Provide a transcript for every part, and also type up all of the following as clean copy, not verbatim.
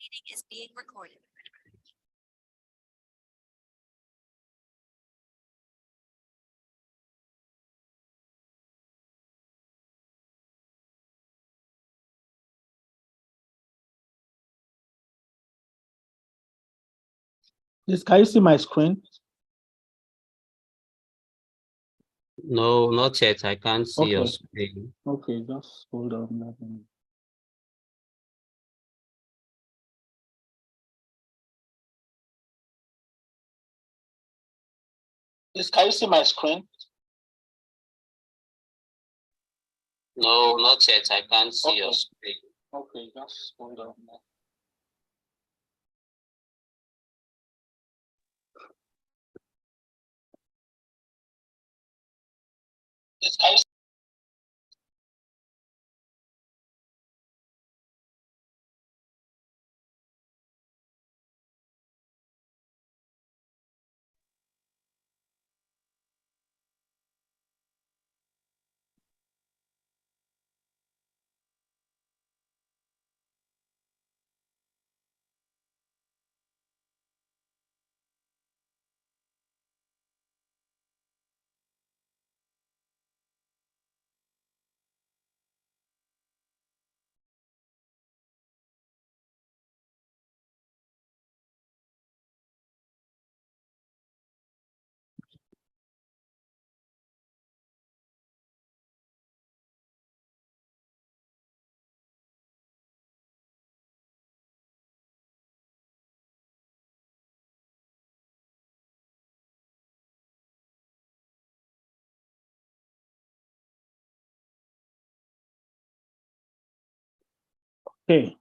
meeting is being recorded. Please, can you see my screen? No, not yet. I can't see your Okay. screen. Okay, just hold on. Please, can you see my screen? No, not yet. I can't see your screen. Okay, just hold on. Please, can you see? Okay.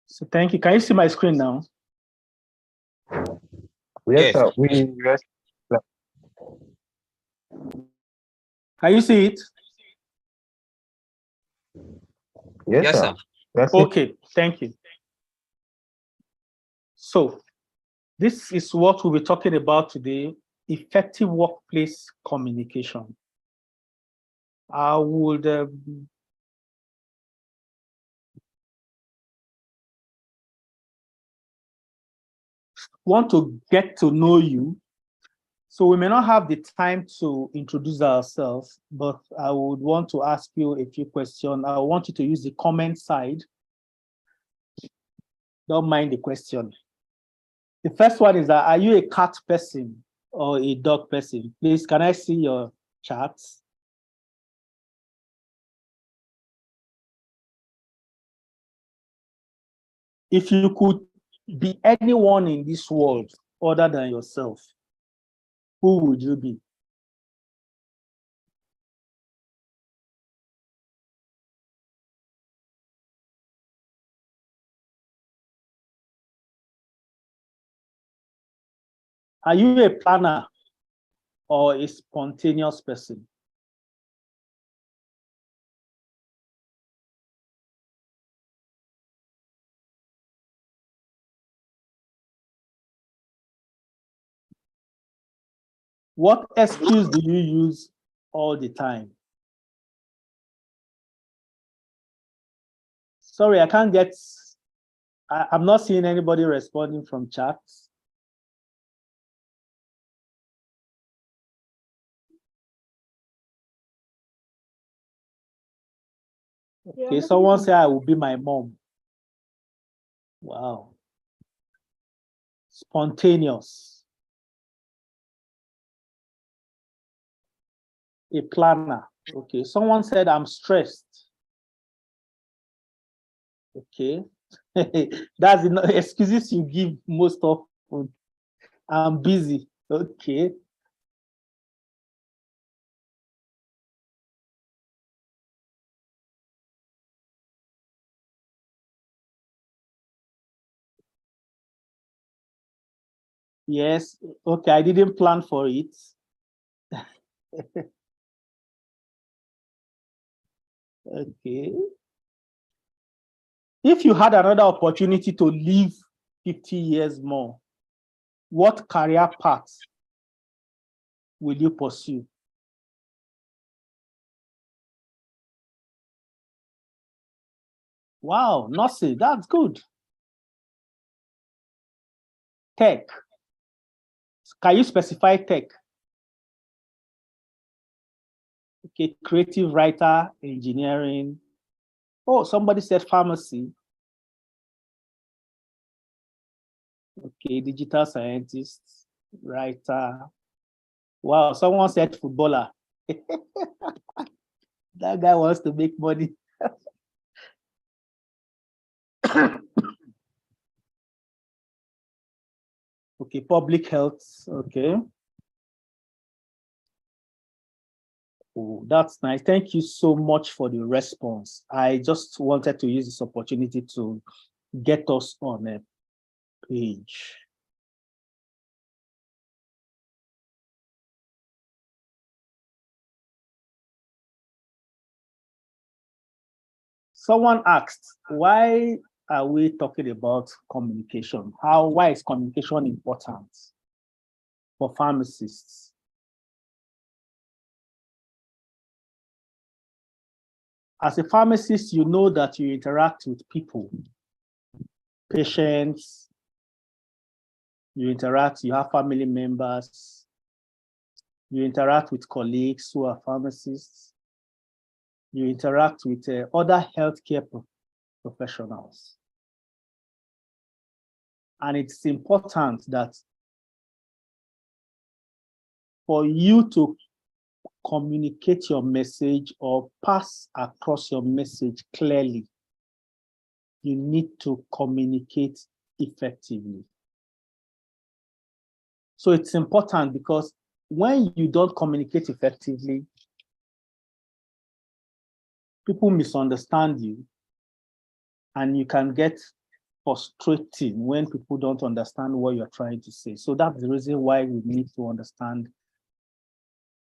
So thank you. Can you see my screen now? Yes, Yes. sir. Yes. Can you see it? Yes, sir. Yes, sir. Okay, thank you. So this is what we'll be talking about today, effective workplace communication. I would want to get to know you. So we may not have the time to introduce ourselves, but I would want to ask you a few questions. I want you to use the comment side. Don't mind the question. The first one is that, are you a cat person or a dog person? Please, can I see your charts? If you could be anyone in this world other than yourself, who would you be? Are you a planner or a spontaneous person? What excuse do you use all the time? Sorry, I can't get, I'm not seeing anybody responding from chats. Okay, someone say I will be my mom. Wow. Spontaneous. A planner. Okay, someone said I'm stressed. Okay. That's the excuses you give most often. I'm busy. Okay. Yes. Okay, I didn't plan for it. Okay. If you had another opportunity to live 50 years more, what career path will you pursue? Wow, nursing, that's good. Tech. Can you specify tech? Okay, creative writer, engineering. Oh, somebody said pharmacy. Okay, digital scientist, writer. Wow, someone said footballer. That guy wants to make money. Okay, public health. Okay. Oh, that's nice. Thank you so much for the response. I just wanted to use this opportunity to get us on a page. Someone asked, why are we talking about communication? Why is communication important for pharmacists? As a pharmacist, you know that you interact with people, patients, you have family members, you interact with colleagues who are pharmacists, you interact with other healthcare professionals. And it's important that for you to communicate your message or pass across your message clearly, you need to communicate effectively. So it's important because when you don't communicate effectively, people misunderstand you, and you can get frustrating when people don't understand what you're trying to say. So that's the reason why we need to understand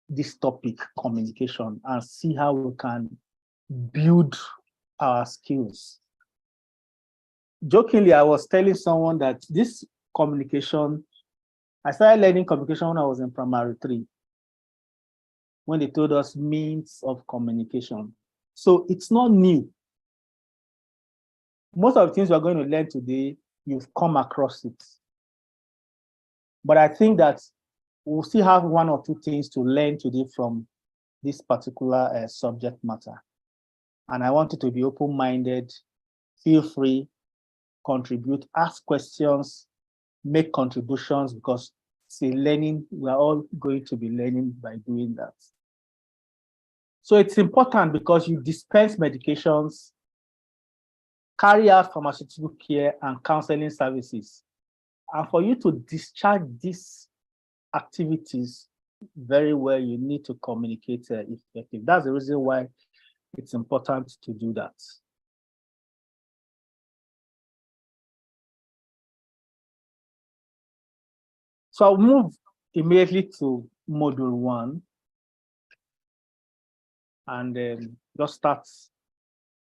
this topic, communication, and see how we can build our skills. Jokingly, I was telling someone that this communication, I started learning communication when I was in primary 3, when they told us means of communication. So it's not new. Most of the things we're going to learn today, you've come across it. But I think that we'll still have 1 or 2 things to learn today from this particular subject matter. And I want you to be open-minded, feel free, contribute, ask questions, make contributions, because see, learning, we're all going to be learning by doing that. So it's important because you dispense medications, carry out pharmaceutical care and counseling services. And for you to discharge these activities very well, you need to communicate effectively. That's the reason why it's important to do that. So I'll move immediately to module 1 and then just start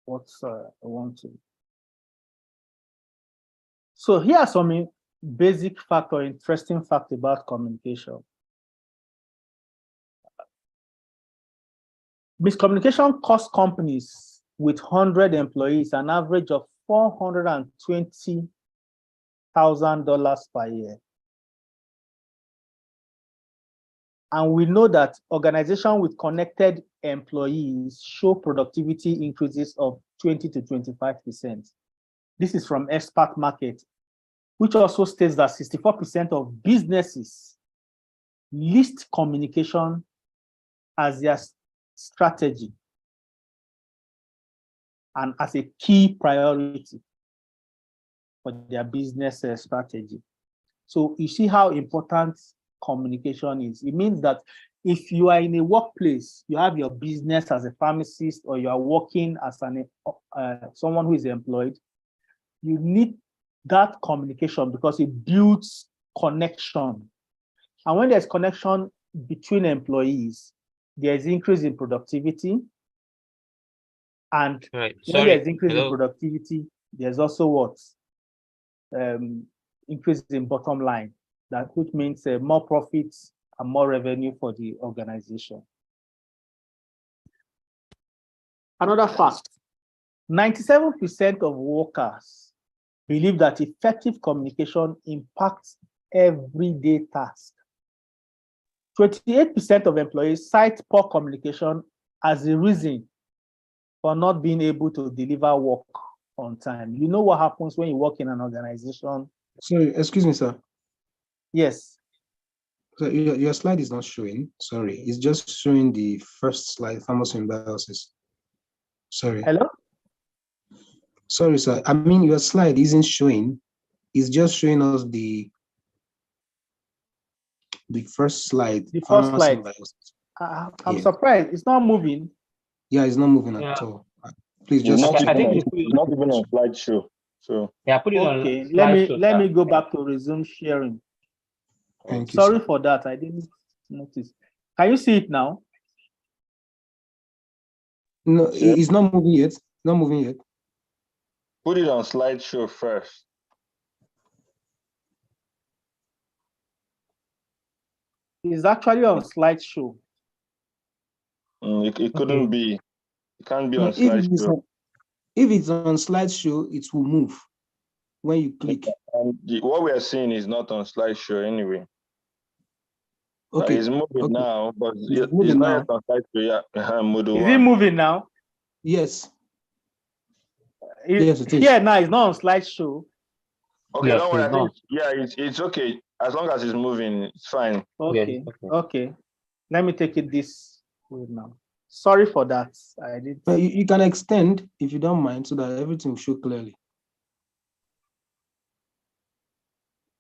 what I want to. So here are some basic fact or interesting fact about communication. Miscommunication costs companies with 100 employees an average of $420,000 per year. And we know that organizations with connected employees show productivity increases of 20 to 25%. This is from Expert Market, which also states that 64% of businesses list communication as their strategy and as a key priority for their business strategy. So you see how important communication is. It means that if you are in a workplace, you have your business as a pharmacist, or you are working as someone who is employed, you need that communication because it builds connection. And when there's connection between employees, there's increase in productivity. And when there's increase in productivity, there's also what? Increase in bottom line, which means more profits and more revenue for the organization. Another fact, 97% of workers believe that effective communication impacts everyday tasks. 28% of employees cite poor communication as a reason for not being able to deliver work on time. You know what happens when you work in an organization? Sorry, excuse me, sir. Yes. So your slide is not showing. Sorry, it's just showing the first slide, Pharmasymbiosis. Sorry. Hello? Sorry, sir. I mean, your slide isn't showing. It's just showing us the first slide. The first slide. Pharmasymbiosis. I'm Yeah. surprised. It's not moving. Yeah, it's not moving at all. Please just. I think it's not even on slideshow. So yeah, put it on. Okay, let me go back to resume sharing. Thank you. Sorry Sir. for that. I didn't notice. Can you see it now? No, it's not moving yet. Not moving yet. put it on slideshow first. It's actually on slideshow. It couldn't be. It can't be No, on slideshow. if it's on slideshow, it will move when you click. What we are seeing is not on slideshow anyway. Okay. It's moving now, but it's moving not now. yet on slideshow. Yeah, model Is one. it moving now? Yes. Yes, it is. Here now, it's not on slideshow. Okay, Yes, don't worry. I it's think it's okay. As long as it's moving, it's fine. Okay, Yes, okay. Let me take it this way now. Sorry for that. I did. But you can extend if you don't mind so that everything will show clearly.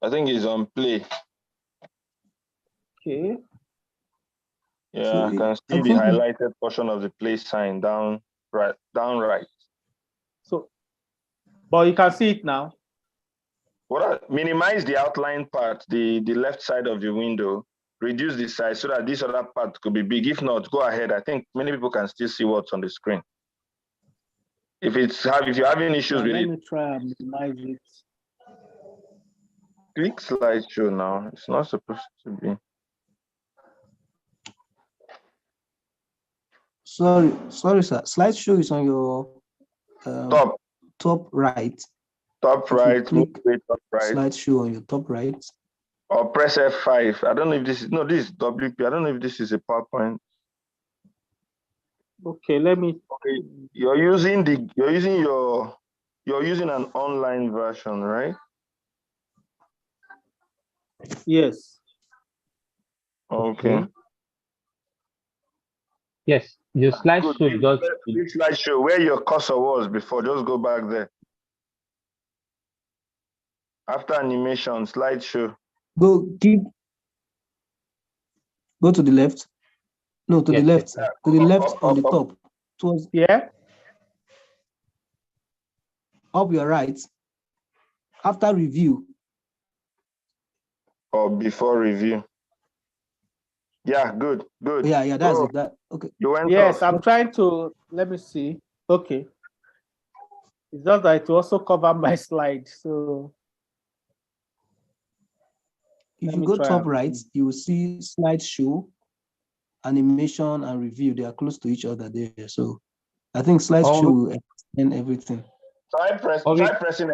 I think it's on play. Okay. Yeah, So I can see I the think highlighted portion of the play sign down right. So, but you can see it now. Minimize the outline part, the left side of the window, reduce the size so that this other part could be big. If not, go ahead. I think many people can still see what's on the screen. If you're having issues with Let it, me try and minimize it. click slideshow now. It's not supposed to be. sorry, sir. Slideshow is on your top right. Top If you right, click top right. slideshow on your top right. Or press F5. I don't know if this is WP. I don't know if this is a PowerPoint. Okay, let me. Okay, you're using an online version, right? Yes. Okay. Yes, the slideshow just. This slideshow where your cursor was before, just go back there. After animation, slideshow. Go to the left. No, to the left. To the left on the top. Towards up your right. After review. Or before review. Yeah, good. Yeah, that's it. That okay. You went Yes, off. I'm trying to. Let me see. Okay. It's just that it also cover my slide. So if you go top right, you will see slideshow, animation, and review. They are close to each other there. So I think slideshow will extend everything. Try pressing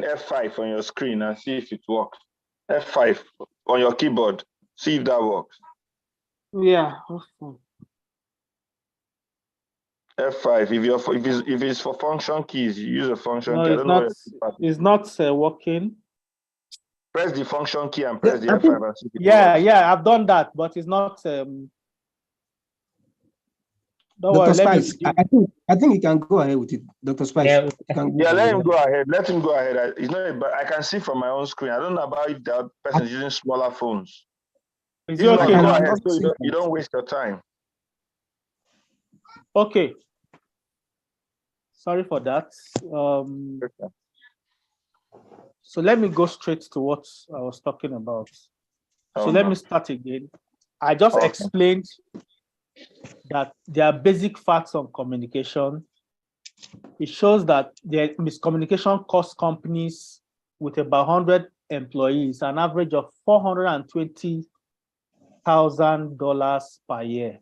F5 on your screen and see if it works. F5 on your keyboard. See if that works. Yeah. F5. If it's for function keys, you use a function No, key. it's not working. Press the function key and press the F5 and see if it works. Yeah, I've done that, but it's not. Don't worry, Spice, I think you can go ahead with it, Dr. Spice. Let him go ahead. Let him go ahead. It's not, but I can see from my own screen. I don't know about if the other person is using smaller phones. Is it okay go now? ahead, so you don't waste your time. Okay. Sorry for that. So let me go straight to what I was talking about. So let me start again. I just explained that there are basic facts on communication. It shows that the miscommunication costs companies with about 100 employees an average of $420,000 per year.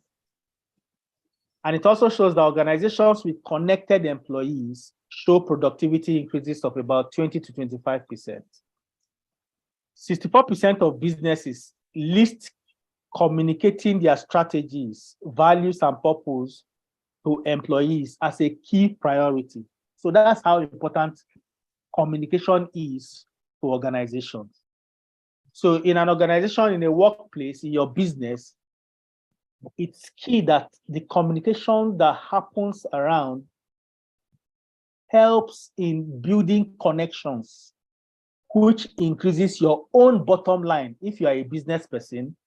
And it also shows that organizations with connected employees show productivity increases of about 20 to 25%. 64% of businesses list communicating their strategies, values, and purpose to employees as a key priority. So that's how important communication is to organizations. So in an organization, in a workplace, in your business, it's key that the communication that happens around helps in building connections, which increases your own bottom line if you are a business person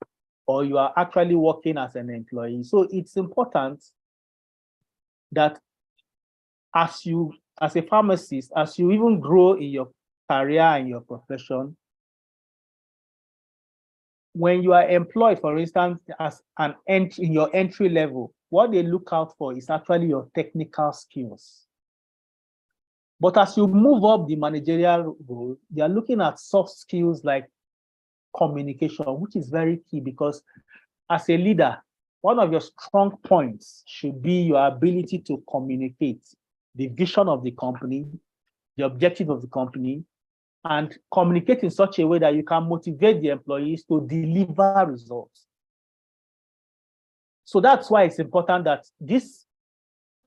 or you are actually working as an employee. So it's important that as a pharmacist, as you even grow in your career and your profession, when you are employed, for instance, as an entry in your entry level, what they look out for is actually your technical skills. But as you move up the managerial role, they are looking at soft skills like communication, which is very key because as a leader, one of your strong points should be your ability to communicate the vision of the company, the objective of the company, and communicate in such a way that you can motivate the employees to deliver results. So that's why it's important that this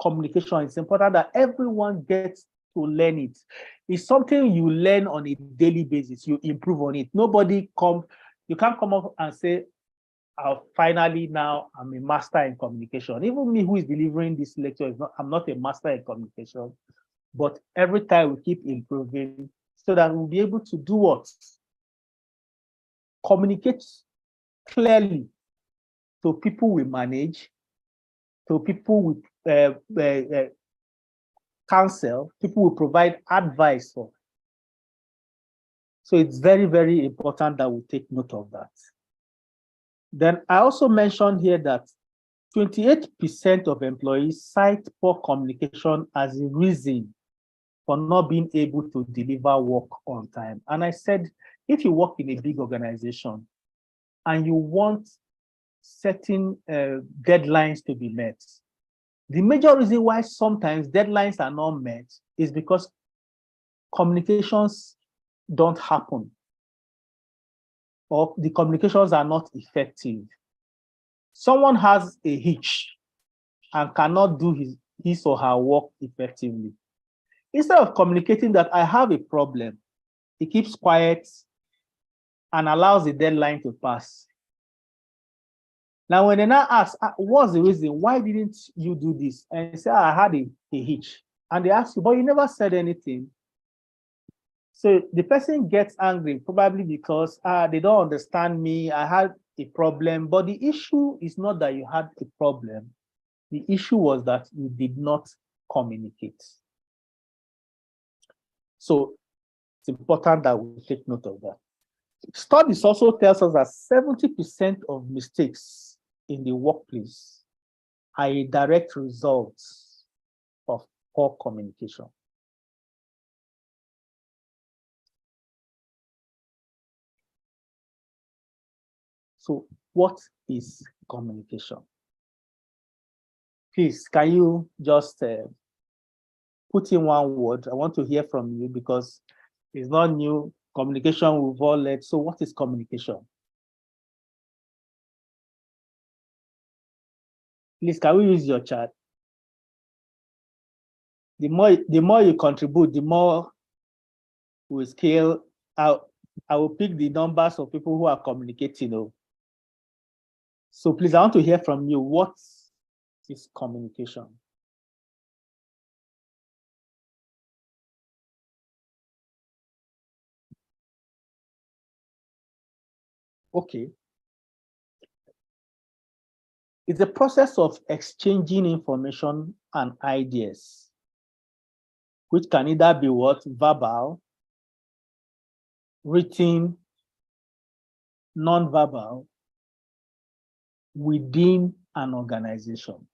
communication is important that everyone gets to learn it. It's something you learn on a daily basis, you improve on it. You can't come up and say, finally now I'm a master in communication. Even me who is delivering this lecture, I'm not a master in communication, but every time we keep improving so that we'll be able to do what? Communicate clearly to people we manage, to people we counsel, people we provide advice for. So it's very, very important that we take note of that. Then I also mentioned here that 28% of employees cite poor communication as a reason for not being able to deliver work on time. And I said, if you work in a big organization and you want certain deadlines to be met, the major reason why sometimes deadlines are not met is because communications don't happen or the communications are not effective. Someone has a hitch and cannot do his or her work effectively. Instead of communicating that I have a problem, he keeps quiet and allows the deadline to pass. Now, when they now ask, what's the reason? Why didn't you do this? And you say, I had a hitch. And they ask you, but you never said anything. So the person gets angry, probably because they don't understand me. I had a problem. But the issue is not that you had a problem. The issue was that you did not communicate. So it's important that we take note of that. Studies also tells us that 70% of mistakes in the workplace are a direct result of poor communication. So what is communication? Please, can you just put in one word? I want to hear from you because it's not new. Communication we've all led. So what is communication? Please, can we use your chat? The more you contribute, the more we scale out. I will pick the numbers of people who are communicating. So please, I want to hear from you. What is communication? Okay. It's a process of exchanging information and ideas, which can either be what? Verbal, written, non-verbal, within an organization.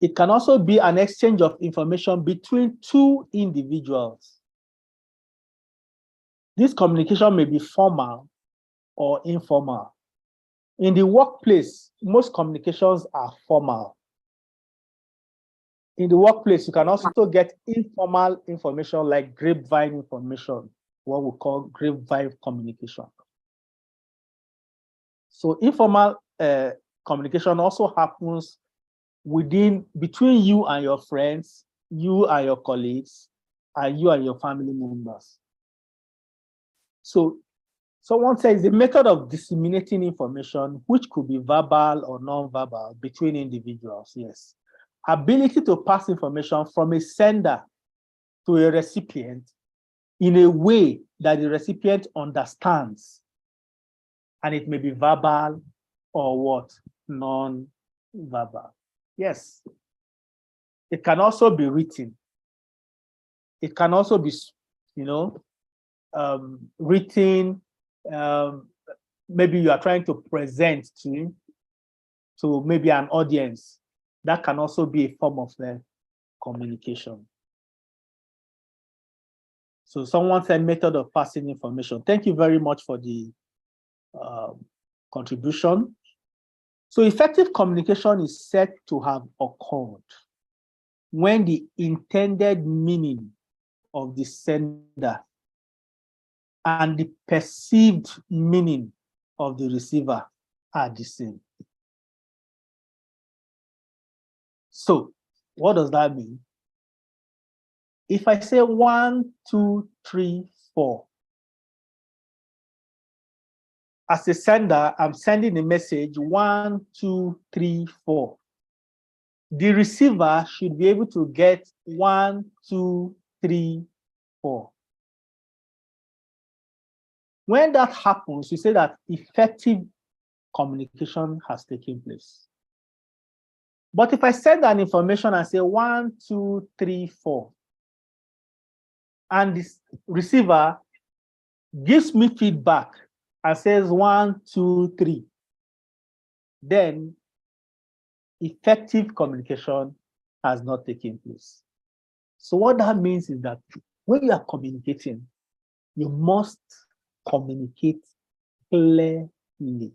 It can also be an exchange of information between two individuals. This communication may be formal or informal. In the workplace, most communications are formal. In the workplace, you can also get informal information like grapevine information, what we call grapevine communication. So informal communication also happens between you and your friends, you and your colleagues, and you and your family members. So someone says the method of disseminating information, which could be verbal or non-verbal between individuals, yes. Ability to pass information from a sender to a recipient in a way that the recipient understands. And it may be verbal or what? Non-verbal. Yes. It can also be written. It can also be, written. Maybe you are trying to present to maybe an audience. That can also be a form of communication. So someone said method of passing information. Thank you very much for the contribution. So effective communication is said to have occurred when the intended meaning of the sender and the perceived meaning of the receiver are the same. So what does that mean? If I say 1, 2, 3, 4, as a sender, I'm sending a message 1, 2, 3, 4. The receiver should be able to get 1, 2, 3, 4. When that happens, we say that effective communication has taken place. But if I send an information and say 1, 2, 3, 4, and this receiver gives me feedback and says 1, 2, 3, then effective communication has not taken place. So what that means is that when you are communicating, you must communicate clearly.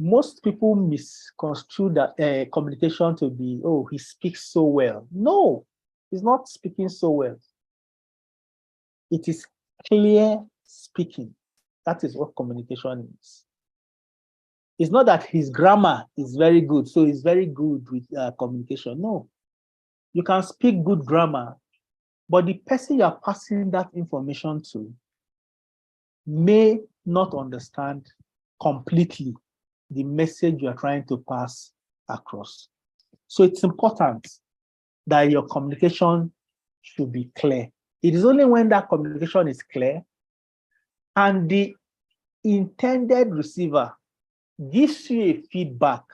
Most people misconstrue that communication to be, oh, he speaks so well. No, he's not speaking so well. It is clear speaking. That is what communication is. It's not that his grammar is very good, so he's very good with communication. No, you can speak good grammar, but the person you are passing that information to may not understand completely the message you are trying to pass across. So it's important that your communication should be clear. It is only when that communication is clear and the intended receiver gives you a feedback,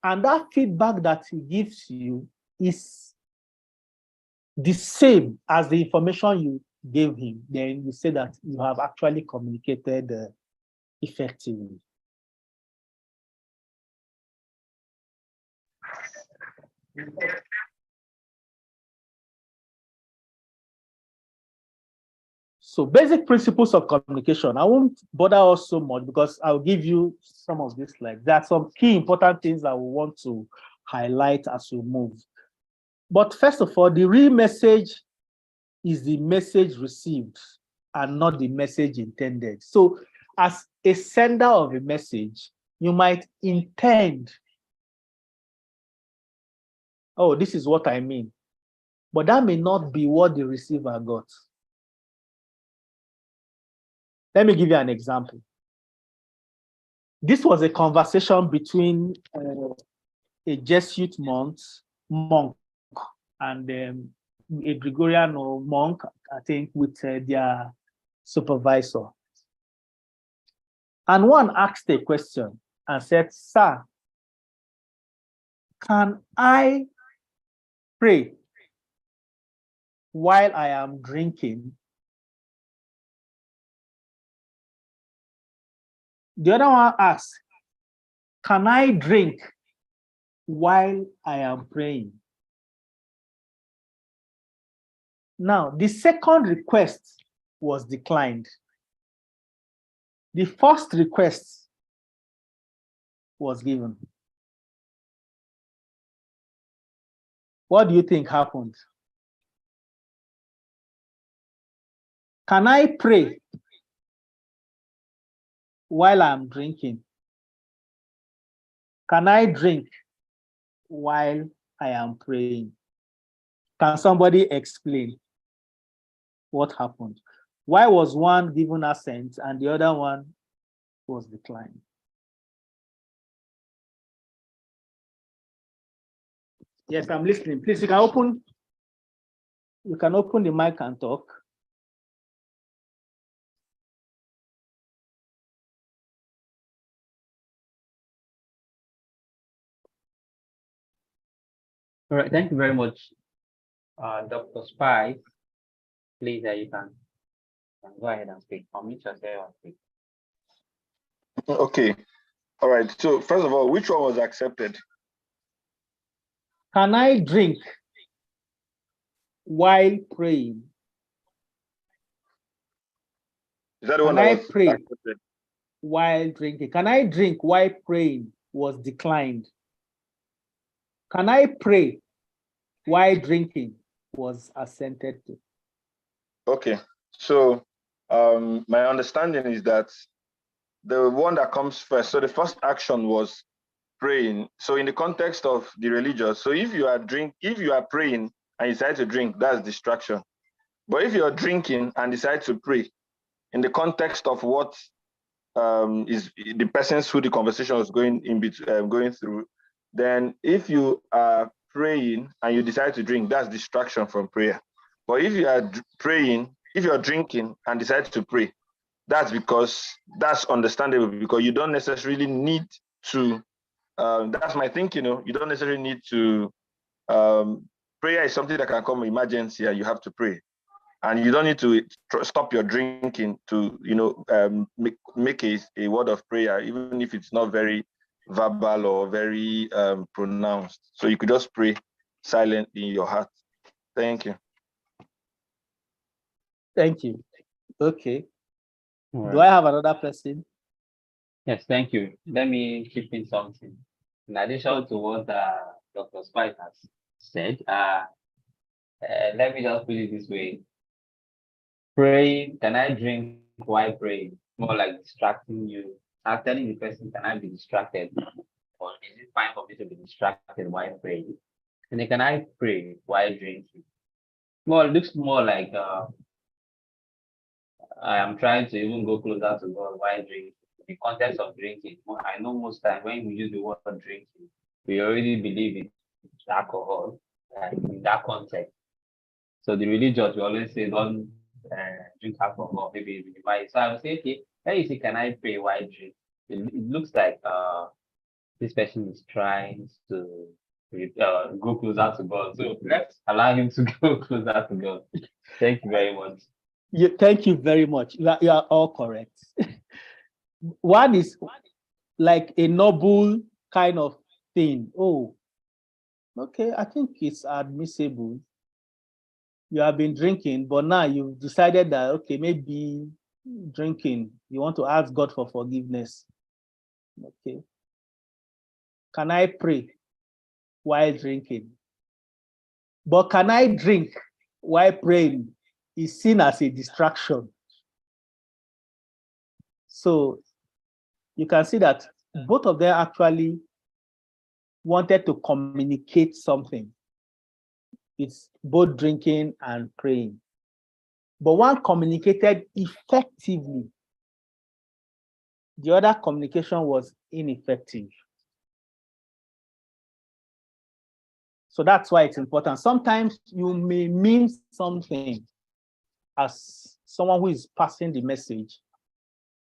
and that feedback that he gives you is the same as the information you gave him, then you say that you have actually communicated effectively. So basic principles of communication. I won't bother us so much because I'll give you some of these slides. There are some key important things that we want to highlight as we move. But first of all, the real message is the message received and not the message intended. So as a sender of a message, you might intend, oh, this is what I mean, but that may not be what the receiver got. Let me give you an example. This was a conversation between a Jesuit monk and a Gregorian monk, I think, with their supervisor. And one asked a question and said, "Sir, can I pray while I am drinking?" The other one asked, "Can I drink while I am praying?" Now, the second request was declined. The first request was given. What do you think happened? Can I pray while I'm drinking? Can I drink while I am praying? Can somebody explain what happened? Why was one given assent and the other one was declined? Yes, I'm listening. Please, you can open the mic and talk. All right, thank you very much, Dr. Spice. Please, you can go ahead and speak. Unmute yourself and speak. Okay. All right. So first of all, which one was accepted? Can I drink while praying? Is that the one that was accepted? While drinking? Can I drink while praying was declined. Can I pray while drinking was assented to. Okay. So my understanding is that the one that comes first, so the first action was praying. So in the context of the religious, so if you are praying and you decide to drink, that's distraction. But if you're drinking and decide to pray, in the context of what is the persons who the conversation was going through, then if you are praying and you decide to drink, that's distraction from prayer. But if you are praying, if you're drinking and decide to pray, that's understandable, because you don't necessarily need to, that's my thinking, you don't necessarily need to, prayer is something that can come emergency and you have to pray. And you don't need to stop your drinking to, make a word of prayer, even if it's not very verbal or very pronounced. So you could just pray silently in your heart. Thank you. Thank you. Okay. Right. Do I have another person? Yes, thank you. Let me chip in something. In addition to what Dr. Spice has said, let me just put it this way. Praying, can I drink while praying? More like distracting you. I'm telling the person, can I be distracted? Or is it fine for me to be distracted while praying? And then can I pray while drinking? Well, it looks more like I am trying to even go closer to God while drinking. In the context of drinking, I know most times when we use the word drinking, we already believe in alcohol in that context. So the religious, we always say, don't drink alcohol, maybe minimize. So I would say, okay, when you say, can I pray while drink? It looks like this person is trying to go closer to God. So let's allow him to go closer to God. Thank you very much. Thank you very much. You are all correct. One is like a noble kind of thing. Oh, okay, I think it's admissible. You have been drinking, but now you've decided that, okay, maybe drinking, you want to ask God for forgiveness. Okay. Can I pray while drinking? But can I drink while praying is seen as a distraction. So you can see that both of them actually wanted to communicate something. It's both drinking and praying. But one communicated effectively. The other communication was ineffective. So that's why it's important. Sometimes you may mean something as someone who is passing the message,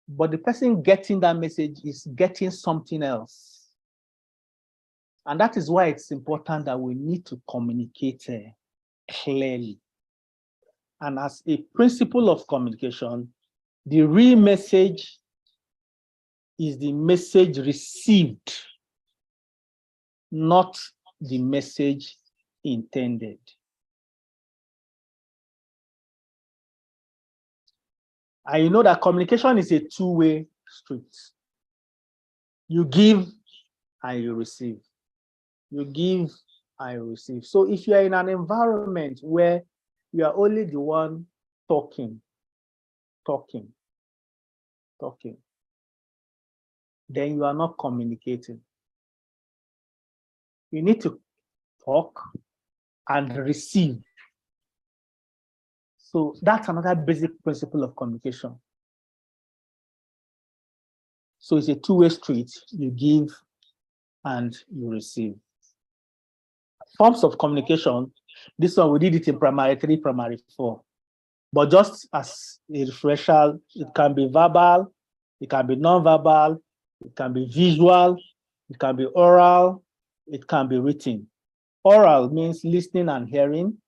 but the person getting that message is getting something else. And that is why it's important that we need to communicate clearly. And as a principle of communication, the real message is the message received, not the message intended. And you know that communication is a two-way street. You give and you receive. You give and you receive. So if you are in an environment where you are only the one talking, then you are not communicating. You need to talk and receive. So that's another basic principle of communication. So it's a two-way street. You give and you receive. Forms of communication, this one we did it in primary 3, primary 4. But just as a refresher, it can be verbal, it can be non-verbal, it can be visual, it can be oral, it can be written. Oral means listening and hearing.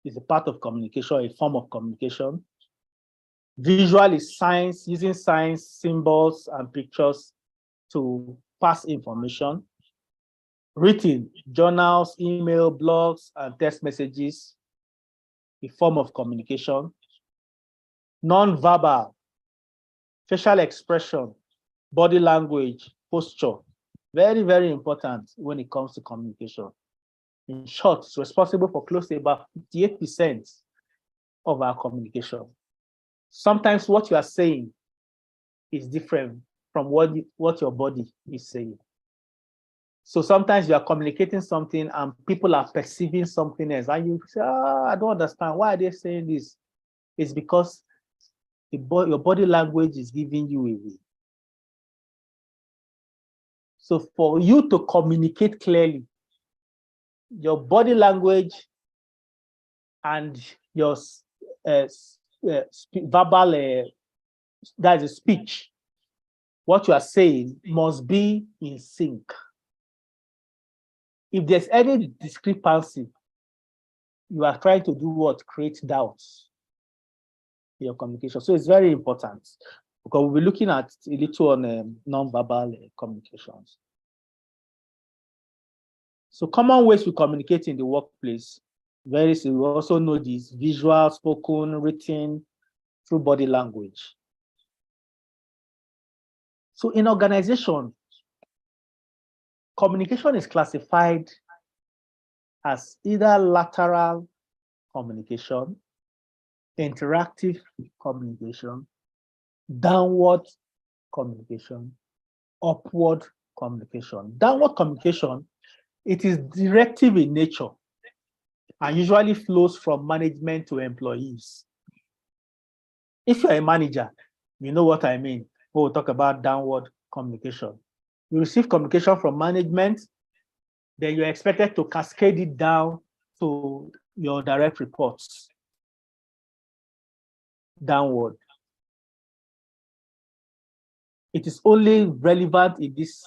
It's a part of communication, a form of communication. Visual is signs, using signs, symbols, and pictures to pass information. Written, journals, email, blogs, and text messages, a form of communication. Non-verbal, facial expression, body language, posture, very, very important when it comes to communication. In short, it's responsible for close to about 58% of our communication. Sometimes what you are saying is different from what your body is saying. So sometimes you are communicating something and people are perceiving something else, and you say, I don't understand. Why are they saying this? It's because your body language is giving you away. So for you to communicate clearly, your body language and your verbal, that is a speech, what you are saying must be in sync. If there's any discrepancy, you are trying to do what? Create doubts in your communication. So it's very important, because we'll be looking at a little on non-verbal communications. So common ways we communicate in the workplace, very simple. We also know this: visual, spoken, written, through body language. So in organization, communication is classified as either lateral communication, interactive communication, downward communication, upward communication. Downward communication, it is directive in nature and usually flows from management to employees. If you're a manager, you know what I mean. We'll talk about downward communication. You receive communication from management, then you're expected to cascade it down to your direct reports. Downward. It is only relevant in this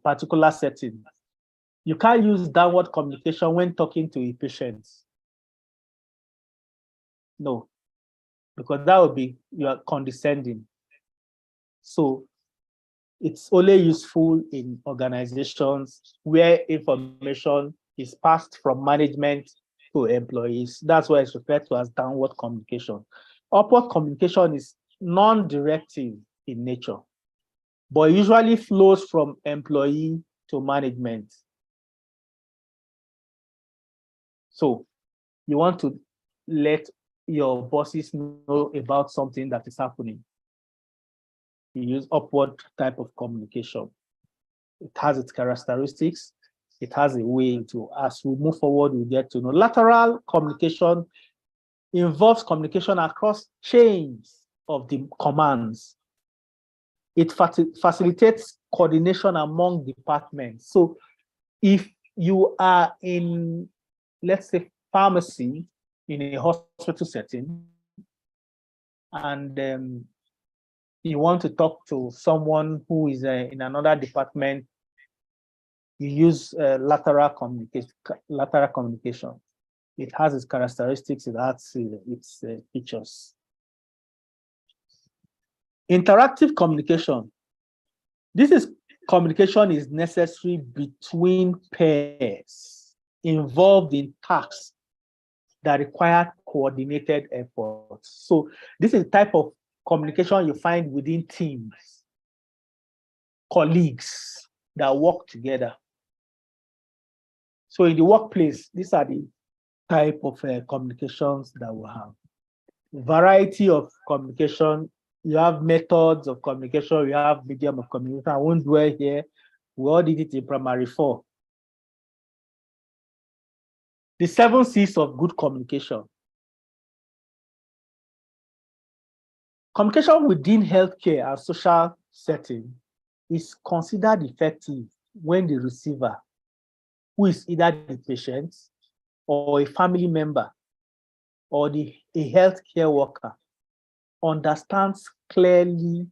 particular setting. You can't use downward communication when talking to a patient. No, because that would be, you are condescending. So it's only useful in organizations where information is passed from management to employees. That's why it's referred to as downward communication. Upward communication is non-directive in nature, but usually flows from employee to management. So you want to let your bosses know about something that is happening. You use upward type of communication. It has its characteristics. It has a way to, as we move forward, we get to know. Lateral communication involves communication across chains of the commands. It facilitates coordination among departments. So if you are in, let's say, pharmacy in a hospital setting, and you want to talk to someone who is in another department, you use lateral communication. It has its characteristics, it has its features. Interactive communication. Communication is necessary between pairs involved in tasks that require coordinated efforts. So this is the type of communication you find within teams, colleagues that work together. So in the workplace, these are the type of communications that we have. Variety of communication. You have methods of communication, you have medium of communication. I won't dwell here. We all did it in primary 4. The 7 C's of good communication. Communication within healthcare and social setting is considered effective when the receiver, who is either the patient or a family member or a healthcare worker, understands clearly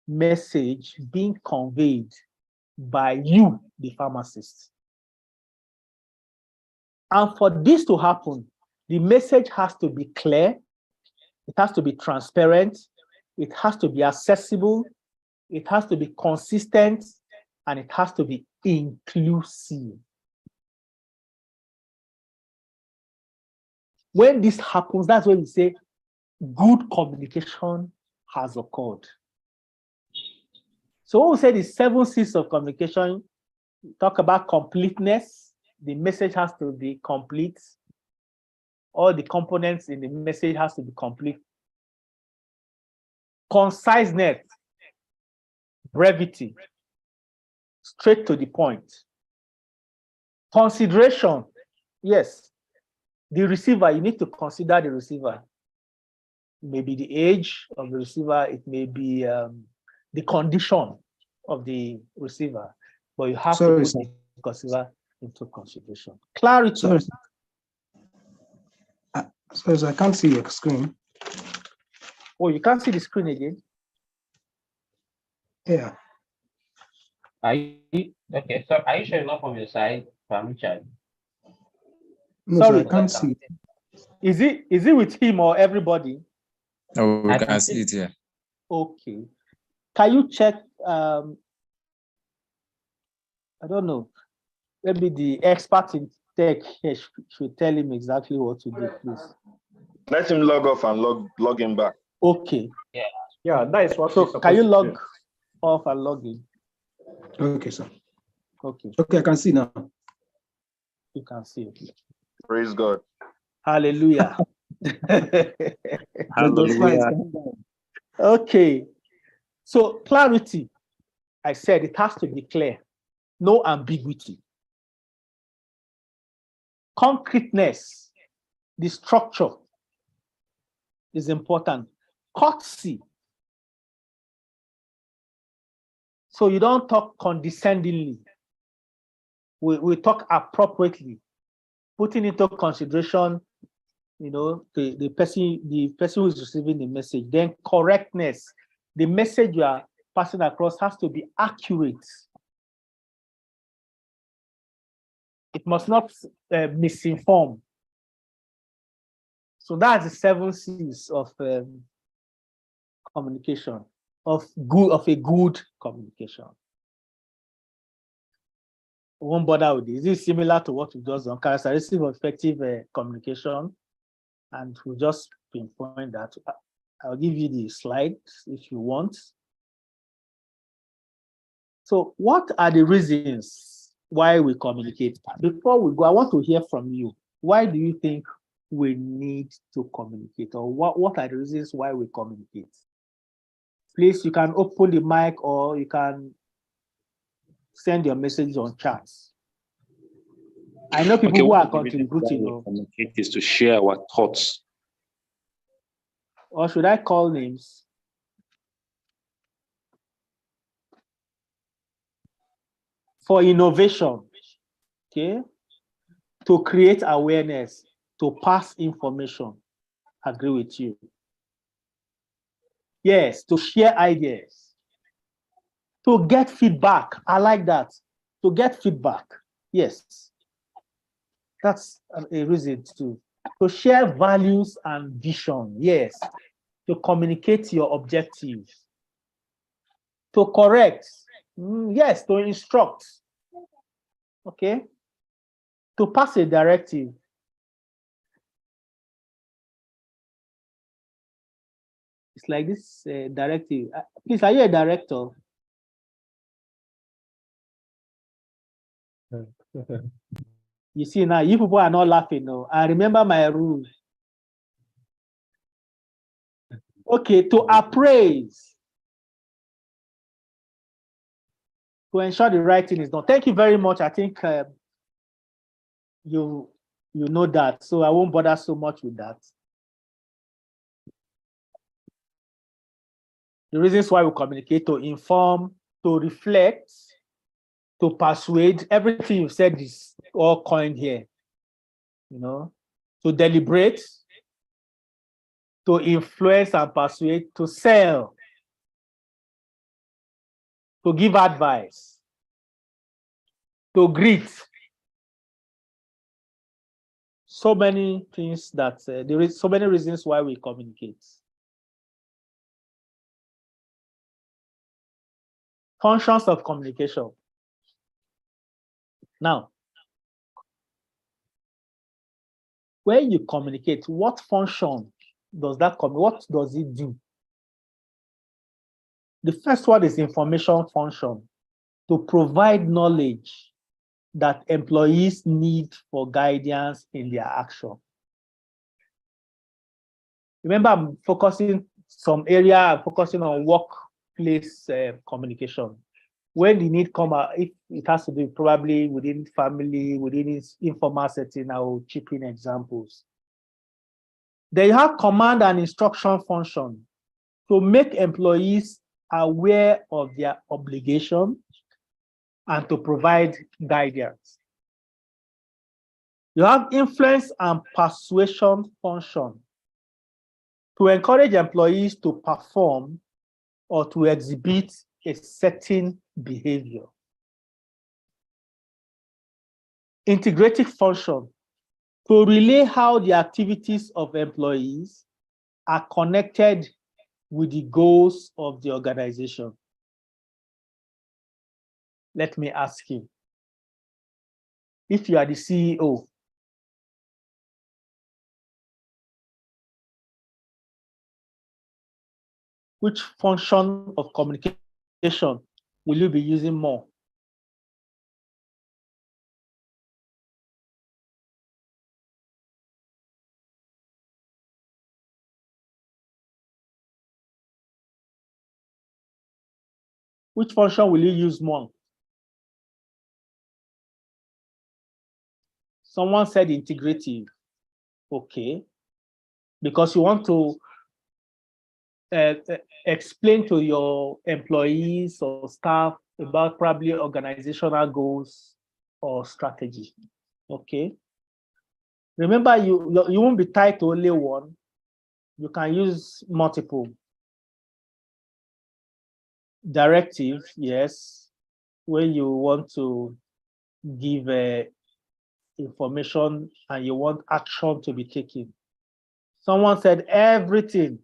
message being conveyed by you, the pharmacist. And for this to happen, the message has to be clear, it has to be transparent, it has to be accessible, it has to be consistent, and it has to be inclusive. When this happens, that's when we say good communication has occurred. So when we say the 7 C's of communication, we talk about completeness. The message has to be complete. All the components in the message has to be complete. Conciseness, brevity, straight to the point. Consideration, yes. The receiver, you need to consider the receiver. Maybe the age of the receiver, it may be the condition of the receiver, but you have to put the receiver into consideration. Clarity. Sorry, I can't see your screen. Oh, you can't see the screen again? Yeah. Okay, so are you showing up on your side, Richard? No, sorry, I can't see. Is it with him or everybody? Oh, we can see it here. Okay. Can you check? I don't know. Maybe the expert in tech should tell him exactly what to do, please. Let him log off and log in back. Okay. Yeah, that is what. So can you log off and log in? Okay, sir. Okay. Okay, I can see now. You can see it. Praise God. Hallelujah. Hallelujah. Okay. So clarity, I said it has to be clear, no ambiguity. Concreteness, the structure is important. Courtesy. So you don't talk condescendingly. We talk appropriately, putting into consideration, the person who is receiving the message. Then correctness. The message you are passing across has to be accurate. It must not misinform. So that's the 7 C's of communication, of a good communication. We won't bother with this. This is similar to what we've just done. Characteristics of effective communication, and we'll just pinpoint that. I'll give you the slides if you want. So what are the reasons why we communicate? Before we go, I want to hear from you. Why do you think we need to communicate? Or what are the reasons why we communicate? Please, you can open the mic or you can send your messages on chats. I know people who are contributing. Communicate is to share our thoughts. Or should I call names? For innovation, okay? To create awareness, to pass information. Agree with you. Yes, to share ideas. To get feedback. I like that. To get feedback. Yes. That's a reason too. To share values and vision. Yes. To communicate your objectives. To correct. Yes, to instruct. Okay. To pass a directive. It's like this directive. Please, are you a director? You see now, you people are not laughing. No, I remember my rules. Okay, to appraise, to ensure the right thing is done. Thank you very much. I think you know that, so I won't bother so much with that. The reasons why we communicate: to inform, to reflect, to persuade. Everything you said is all coined here. You know, to deliberate, to influence and persuade, to sell, to give advice, to greet. So many things that there is so many reasons why we communicate. Functions of communication. Now, when you communicate, what function does that come? What does it do? The first one is information function, to provide knowledge that employees need for guidance in their action. Remember, I'm focusing on workplace communication. When the need come out, if it has to be probably within family, within its informal setting, I will chip in examples. They have command and instruction function to make employees aware of their obligation and to provide guidance. You have influence and persuasion function to encourage employees to perform or to exhibit a certain behavior. Integrative function to relay how the activities of employees are connected with the goals of the organization. Let me ask you, if you are the CEO, which function of communication will you be using more? Which function will you use more? Someone said integrative. Okay. Because you want to explain to your employees or staff about probably organizational goals or strategy. Okay. Remember, you won't be tied to only one. You can use multiple. Directive, yes, when you want to give information and you want action to be taken. Someone said everything.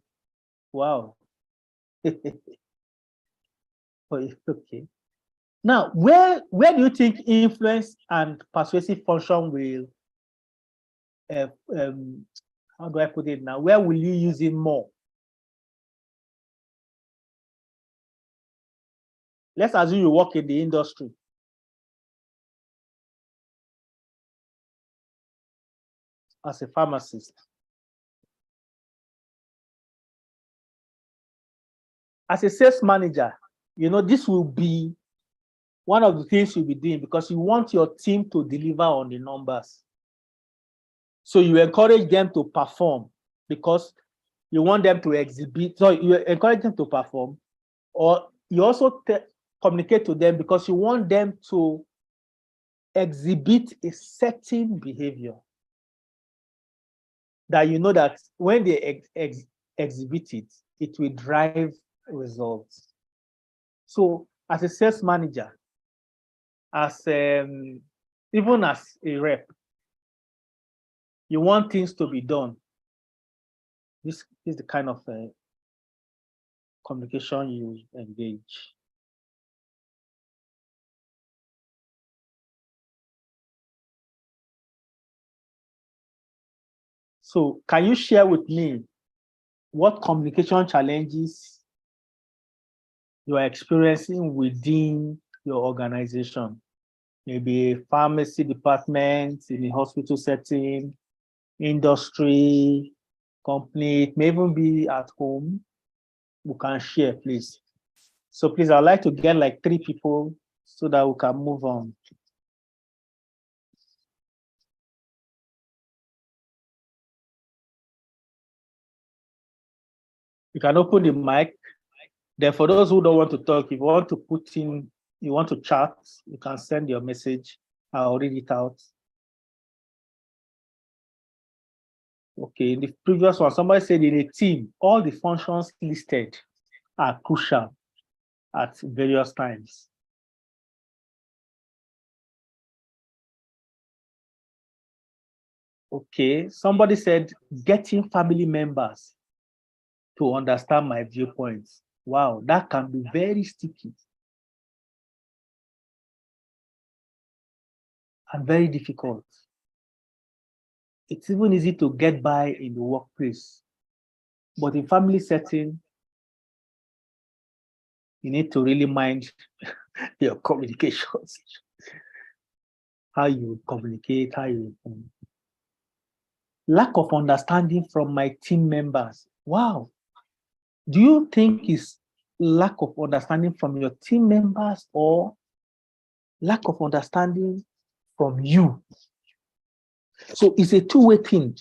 Wow. Okay. Now, where do you think influence and persuasive function will, how do I put it now? Where will you use it more? Let's assume you work in the industry. As a pharmacist. As a sales manager, you know, this will be one of the things you'll be doing because you want your team to deliver on the numbers. So you encourage them to perform because you want them to exhibit. So you encourage them to perform, or you also communicate to them because you want them to exhibit a certain behavior that you know that when they exhibit it, it will drive results. So as a sales manager, as even as a rep, you want things to be done. This is the kind of communication you engage. So can you share with me what communication challenges you are experiencing within your organization. Maybe a pharmacy department, in a hospital setting, industry, company, it may even be at home. We can share, please. So please, I'd like to get like 3 people so that we can move on. You can open the mic. Then for those who don't want to talk, if you want to put in, you want to chat, you can send your message. I'll read it out. Okay, in the previous one, somebody said in a team, all the functions listed are crucial at various times. Okay, somebody said getting family members to understand my viewpoints. Wow, that can be very sticky and very difficult. It's even easy to get by in the workplace, but in family setting, you need to really mind your communications, how you communicate, how you. Lack of understanding from my team members. Wow. Do you think it's lack of understanding from your team members or lack of understanding from you? So it's a two-way thing.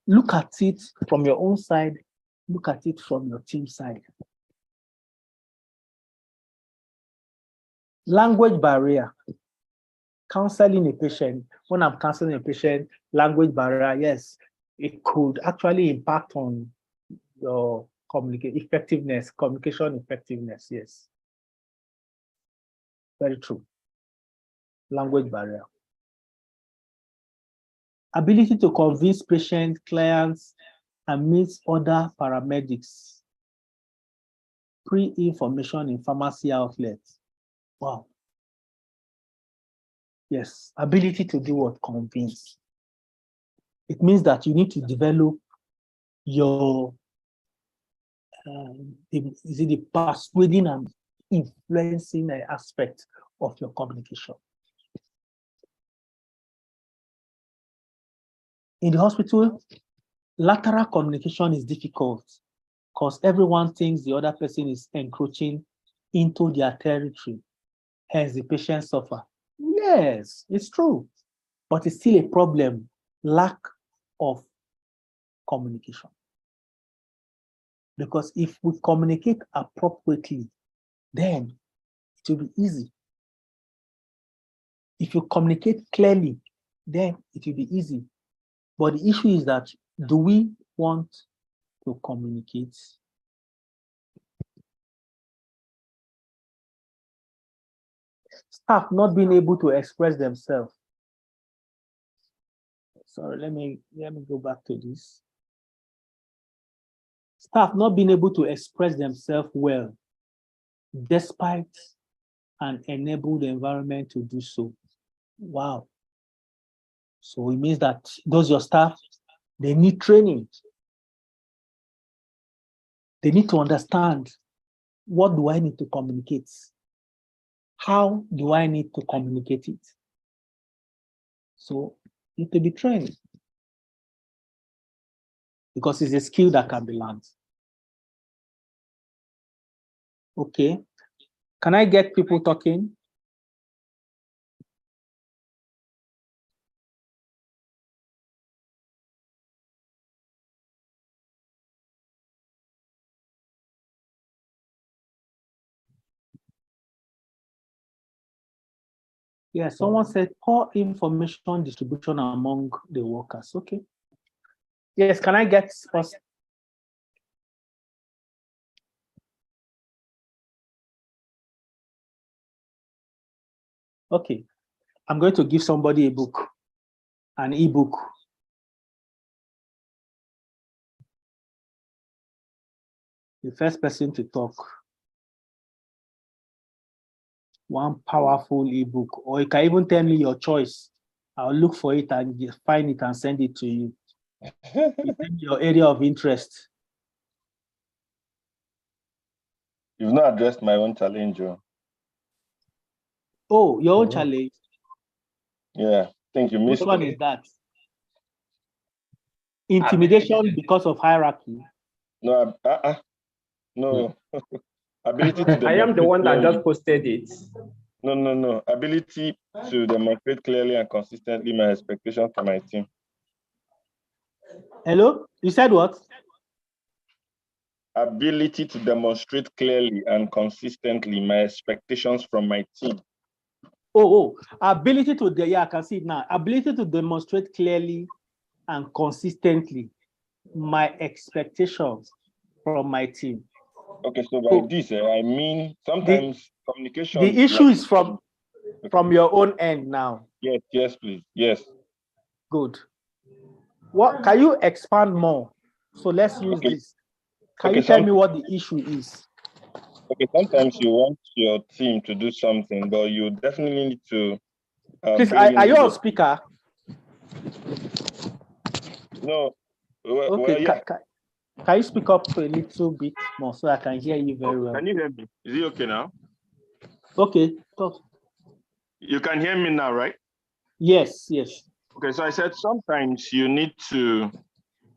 Look at it from your own side, look at it from your team side. Language barrier. Counseling a patient. When I'm counseling a patient, language barrier, yes, it could actually impact on your communication effectiveness, yes. Very true. Language barrier. Ability to convince patients, clients, and meet other paramedics. Pre-information in pharmacy outlets. Wow. Yes, ability to do what? Convince. It means that you need to develop your the persuading and influencing aspect of your communication. In the hospital, lateral communication is difficult because everyone thinks the other person is encroaching into their territory. Hence, the patient suffer. Yes, it's true, but it's still a problem, lack of communication. Because if we communicate appropriately, then it will be easy. If you communicate clearly, then it will be easy. But the issue is that, do we want to communicate? Staff not being able to express themselves. Sorry, let me go back to this. Staff not being able to express themselves well, despite an enabled environment to do so. Wow. So it means that those your staff, they need training. They need to understand, what do I need to communicate? How do I need to communicate it? So you need to be trained, because it's a skill that can be learned. Okay. Can I get people talking? Yeah, someone said poor information distribution among the workers. Okay. Yes, can I get first? Okay, I'm going to give somebody a book, an ebook. The first person to talk. One powerful ebook, or you can even tell me your choice. I'll look for it and find it and send it to you. Your area of interest. You've not addressed my own challenge, Joe. Oh, your own challenge? Yeah, I think you missed Which one it. is that? Intimidation because of hierarchy? No, no. Ability to I am the one that clearly. just posted it. No. Ability to demonstrate clearly and consistently my expectations for my team. Hello? You said what? Ability to demonstrate clearly and consistently my expectations from my team. Ability to, I can see it now. Ability to demonstrate clearly and consistently my expectations from my team. Okay, so by this, I mean sometimes communication. The issue is from your own end now. Yes, please. Yes. Good. What can you expand more? So let's use this. Can you tell me what the issue is? Okay, sometimes you want your team to do something, but you definitely need to. Please, are you on speaker? No. Okay, yeah. Can you speak up a little bit more so I can hear you very well? Can you hear me? Is it okay now? Okay, talk. You can hear me now, right? Yes. Okay, so I said sometimes you need to.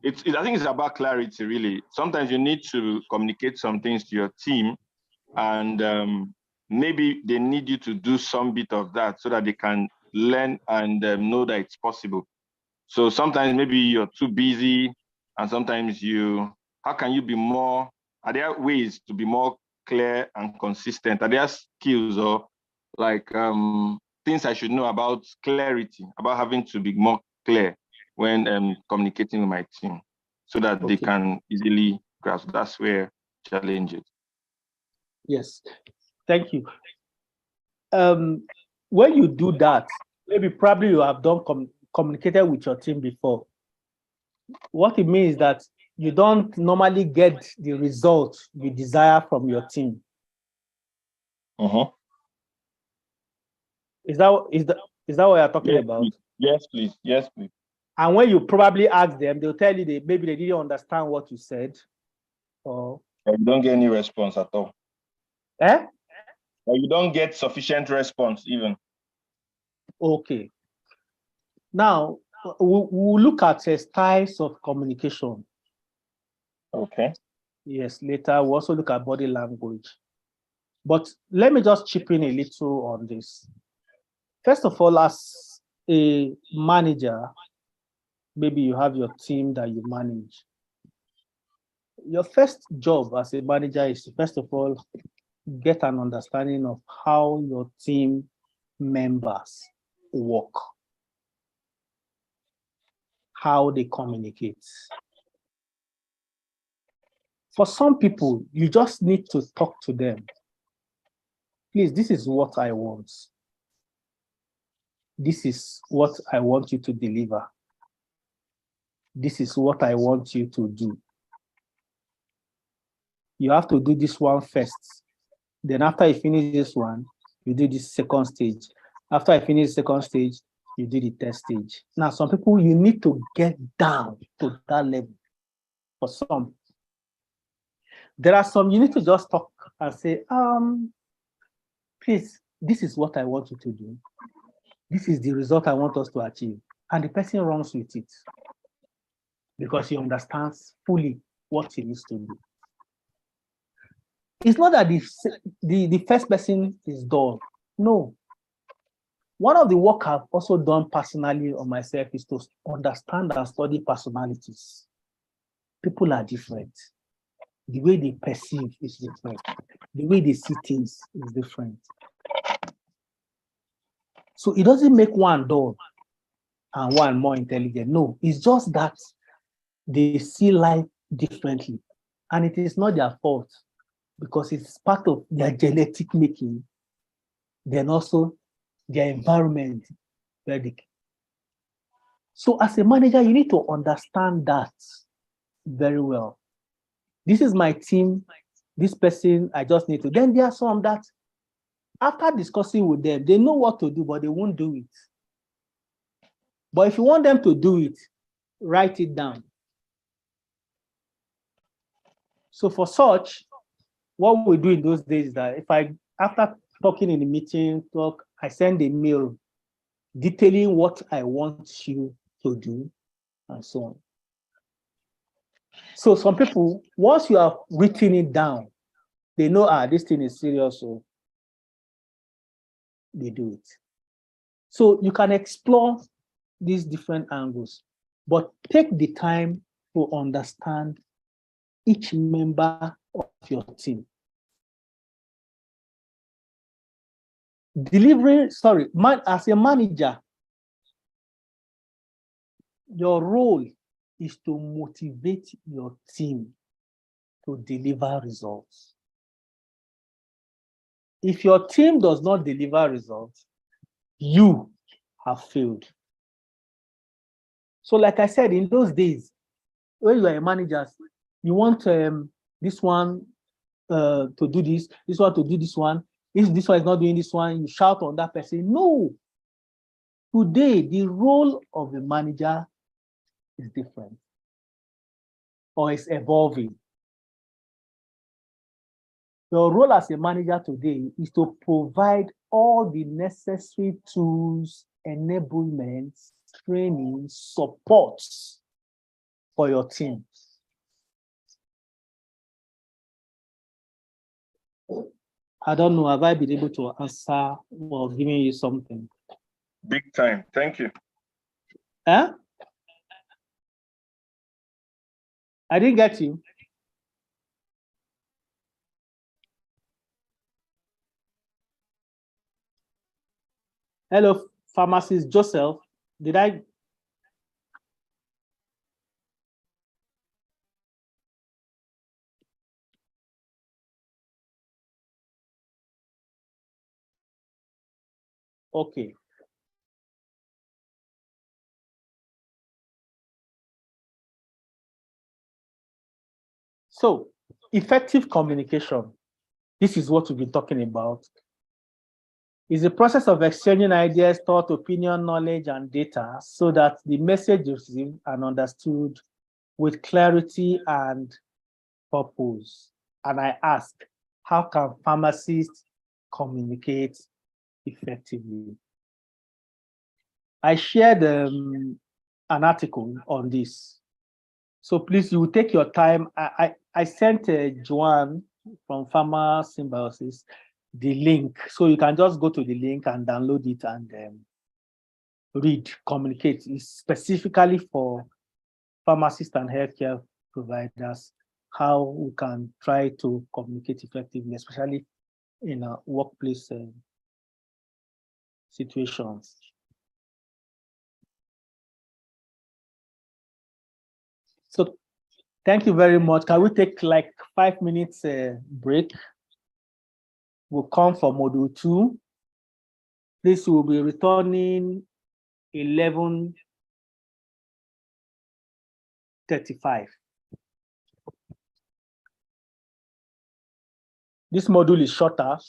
I think it's about clarity, really. Sometimes you need to communicate some things to your team, and maybe they need you to do some bit of that so that they can learn and know that it's possible. So sometimes maybe you're too busy, and sometimes how can you be more? Are there ways to be more clear and consistent? Are there skills or like things I should know about clarity, about having to be more clear when communicating with my team so that they can easily grasp? That's where challenge it. Yes, thank you. When you do that, probably you have communicated with your team before. What it means is that you don't normally get the result you desire from your team. Is that what you're talking about? Yes, please. And when you probably ask them, they'll tell you maybe they didn't understand what you said, or you don't get any response at all. Or you don't get sufficient response even. Okay. Now we'll look at styles of communication. Okay. Yes, later we'll also look at body language. But let me just chip in a little on this. First of all, as a manager, maybe you have your team that you manage. Your first job as a manager is to, first of all, get an understanding of how your team members work, how they communicate. For some people, you just need to talk to them. Please, this is what I want. This is what I want you to deliver. This is what I want you to do. You have to do this one first. Then after you finish this one, you do this second stage. After I finish the second stage, you do the third stage. Now, some people, you need to get down to that level. For some, there are some you need to just talk and say, please, this is what I want you to do. This is the result I want us to achieve. And the person runs with it because he understands fully what he needs to do. It's not that the first person is dull. No. One of the work I've also done personally on myself is to understand and study personalities. People are different. The way they perceive is different. The way they see things is different. So it doesn't make one dull and one more intelligent. No, it's just that they see life differently. And it is not their fault because it's part of their genetic making, then also their environment. So as a manager, you need to understand that very well. This is my team, this person, I just need to. Then there are some that after discussing with them, they know what to do, but they won't do it. But if you want them to do it, write it down. So for such, what we do in those days is that if after talking in the meeting, I send a mail detailing what I want you to do and so on. So some people, once you have written it down, they know, this thing is serious, so they do it. So you can explore these different angles, but take the time to understand each member of your team. As a manager, your role is to motivate your team to deliver results. If your team does not deliver results, you have failed. So like I said, in those days, when you are a manager, you want this one to do this one to do this one. If this one is not doing this one, you shout on that person. No. Today, the role of a manager is different or is evolving. Your role as a manager today is to provide all the necessary tools, enablements, training, supports for your team. I don't know, have I been able to answer or giving you something? Big time. Thank you. Huh? I didn't get you. Hello, pharmacist Joseph. Did I? Okay. So, effective communication, this is what we've been talking about, is a process of exchanging ideas, thought, opinion, knowledge, and data so that the message is received and understood with clarity and purpose. And I ask, how can pharmacists communicate effectively? I shared an article on this. So please, you will take your time. I sent Joanne from Pharmasymbiosis the link. So you can just go to the link and download it and read, communicate. It's specifically for pharmacists and healthcare providers, how we can try to communicate effectively, especially in workplace situations. So thank you very much. Can we take like 5 minutes break? We'll come for module 2. This will be returning 11:35. This module is shorter,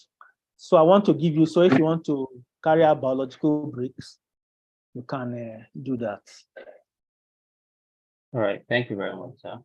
so I want to give you, so if you want to carry out biological breaks, you can do that. All right, thank you very much, sir.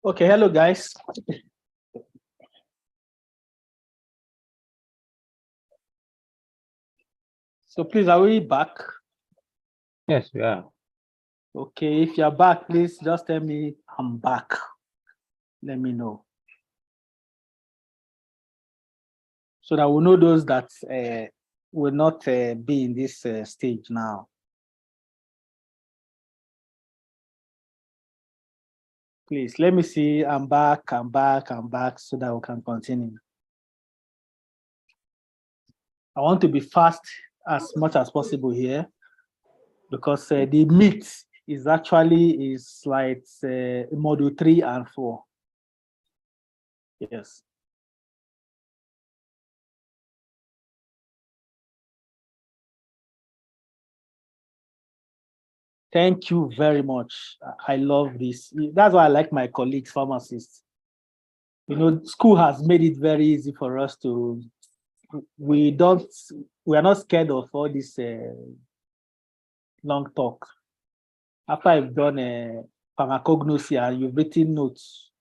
Okay, hello guys. So please, are we back? Yes, we are. Okay, if you're back, please just tell me I'm back. Let me know. So that we know those that will not be in this stage now. Please, let me see. I'm back, so that we can continue. I want to be fast as much as possible here because the meat is actually like module 3 and 4. Yes. Thank you very much. I love this. That's why I like my colleagues, pharmacists. You know, school has made it very easy for us to, we are not scared of all this long talk. After I've done a pharmacognosy and you've written notes,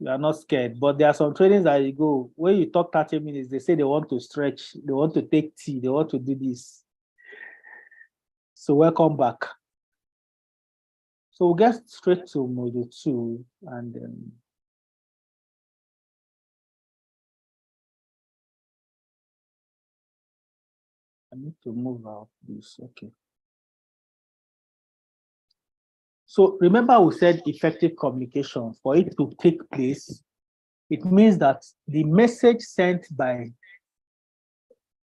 you are not scared. But there are some trainings that you go, when you talk 30 minutes, they say they want to stretch, they want to take tea, they want to do this. So welcome back. So we'll get straight to module 2 and then I need to move out this, okay. So remember we said effective communication, for it to take place, it means that the message sent by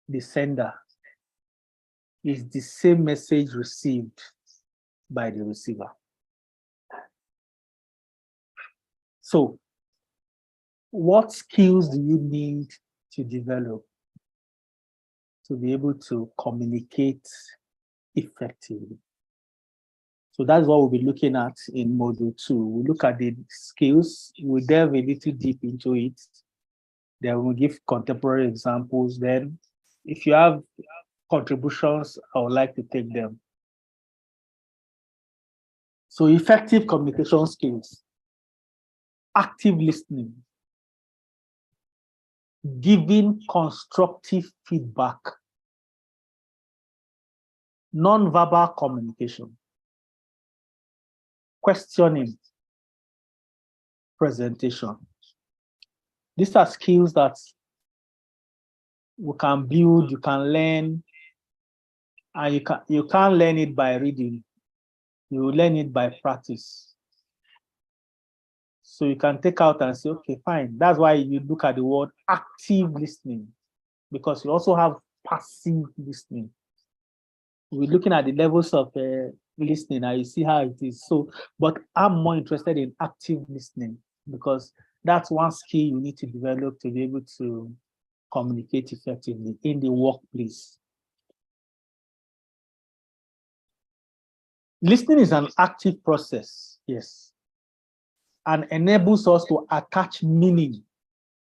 the sender is the same message received by the receiver. So what skills do you need to develop to be able to communicate effectively. So that's what we'll be looking at in module 2. We'll look at the skills, we'll delve a little deep into it. Then we'll give contemporary examples. Then if you have contributions, I would like to take them. So effective communication skills, active listening, giving constructive feedback, non-verbal communication, questioning, presentation. These are skills that we can build, you can learn, and you can't learn it by reading. You learn it by practice. So you can take out and say, okay, fine. That's why you look at the word active listening, because you also have passive listening. We're looking at the levels of listening, and you see how it is. So, but I'm more interested in active listening, because that's one skill you need to develop to be able to communicate effectively in the workplace. Listening is an active process, yes, and enables us to attach meaning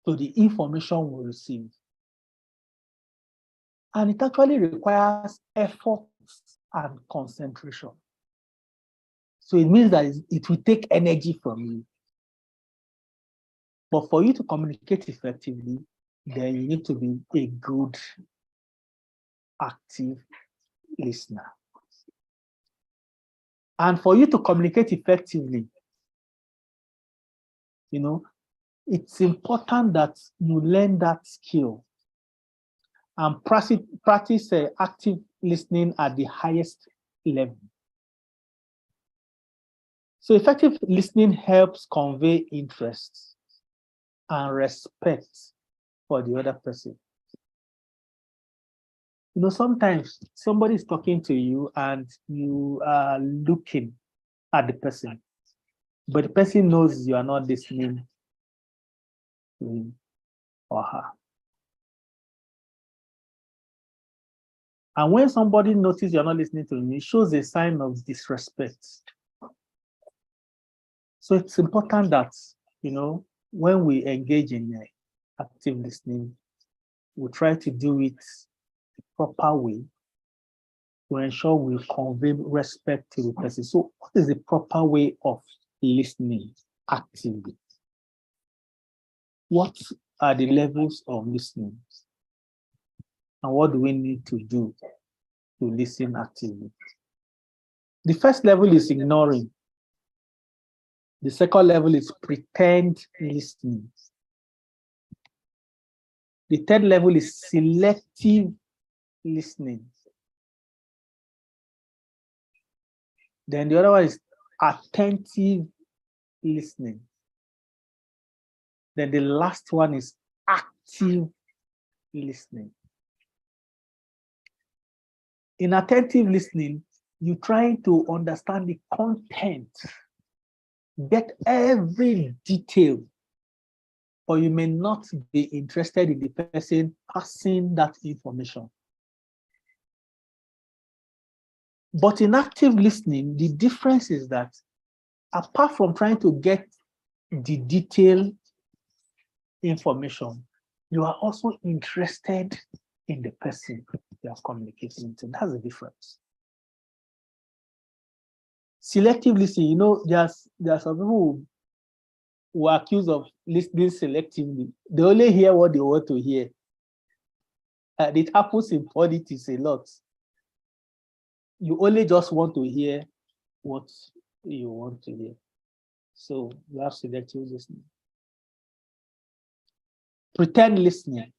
to the information we receive. And it actually requires effort and concentration. So it means that it will take energy from you. But for you to communicate effectively, then you need to be a good, active listener. And for you to communicate effectively, you know, it's important that you learn that skill and practice active listening at the highest level. So effective listening helps convey interest and respect for the other person. You know, sometimes somebody is talking to you and you are looking at the person, but the person knows you are not listening to him or her. And when somebody notices you're not listening to him, it shows a sign of disrespect. So it's important that, you know, when we engage in active listening, we try to do it the proper way to ensure we convey respect to the person. So what is the proper way of listening actively? What are the levels of listening? And what do we need to do to listen actively? The first level is ignoring. The second level is pretend listening. The third level is selective listening. Then the other one is attentive listening. Then the last one is active listening. In attentive listening, you try to understand the content, get every detail, or you may not be interested in the person passing that information. But in active listening, the difference is that apart from trying to get the detailed information, you are also interested in the person you are communicating to. That's the difference. Selective listening, you know, there are some people who are accused of listening selectively. They only hear what they want to hear. It happens in politics a lot. You only just want to hear what you want to hear. So you have selective listening. Pretend listening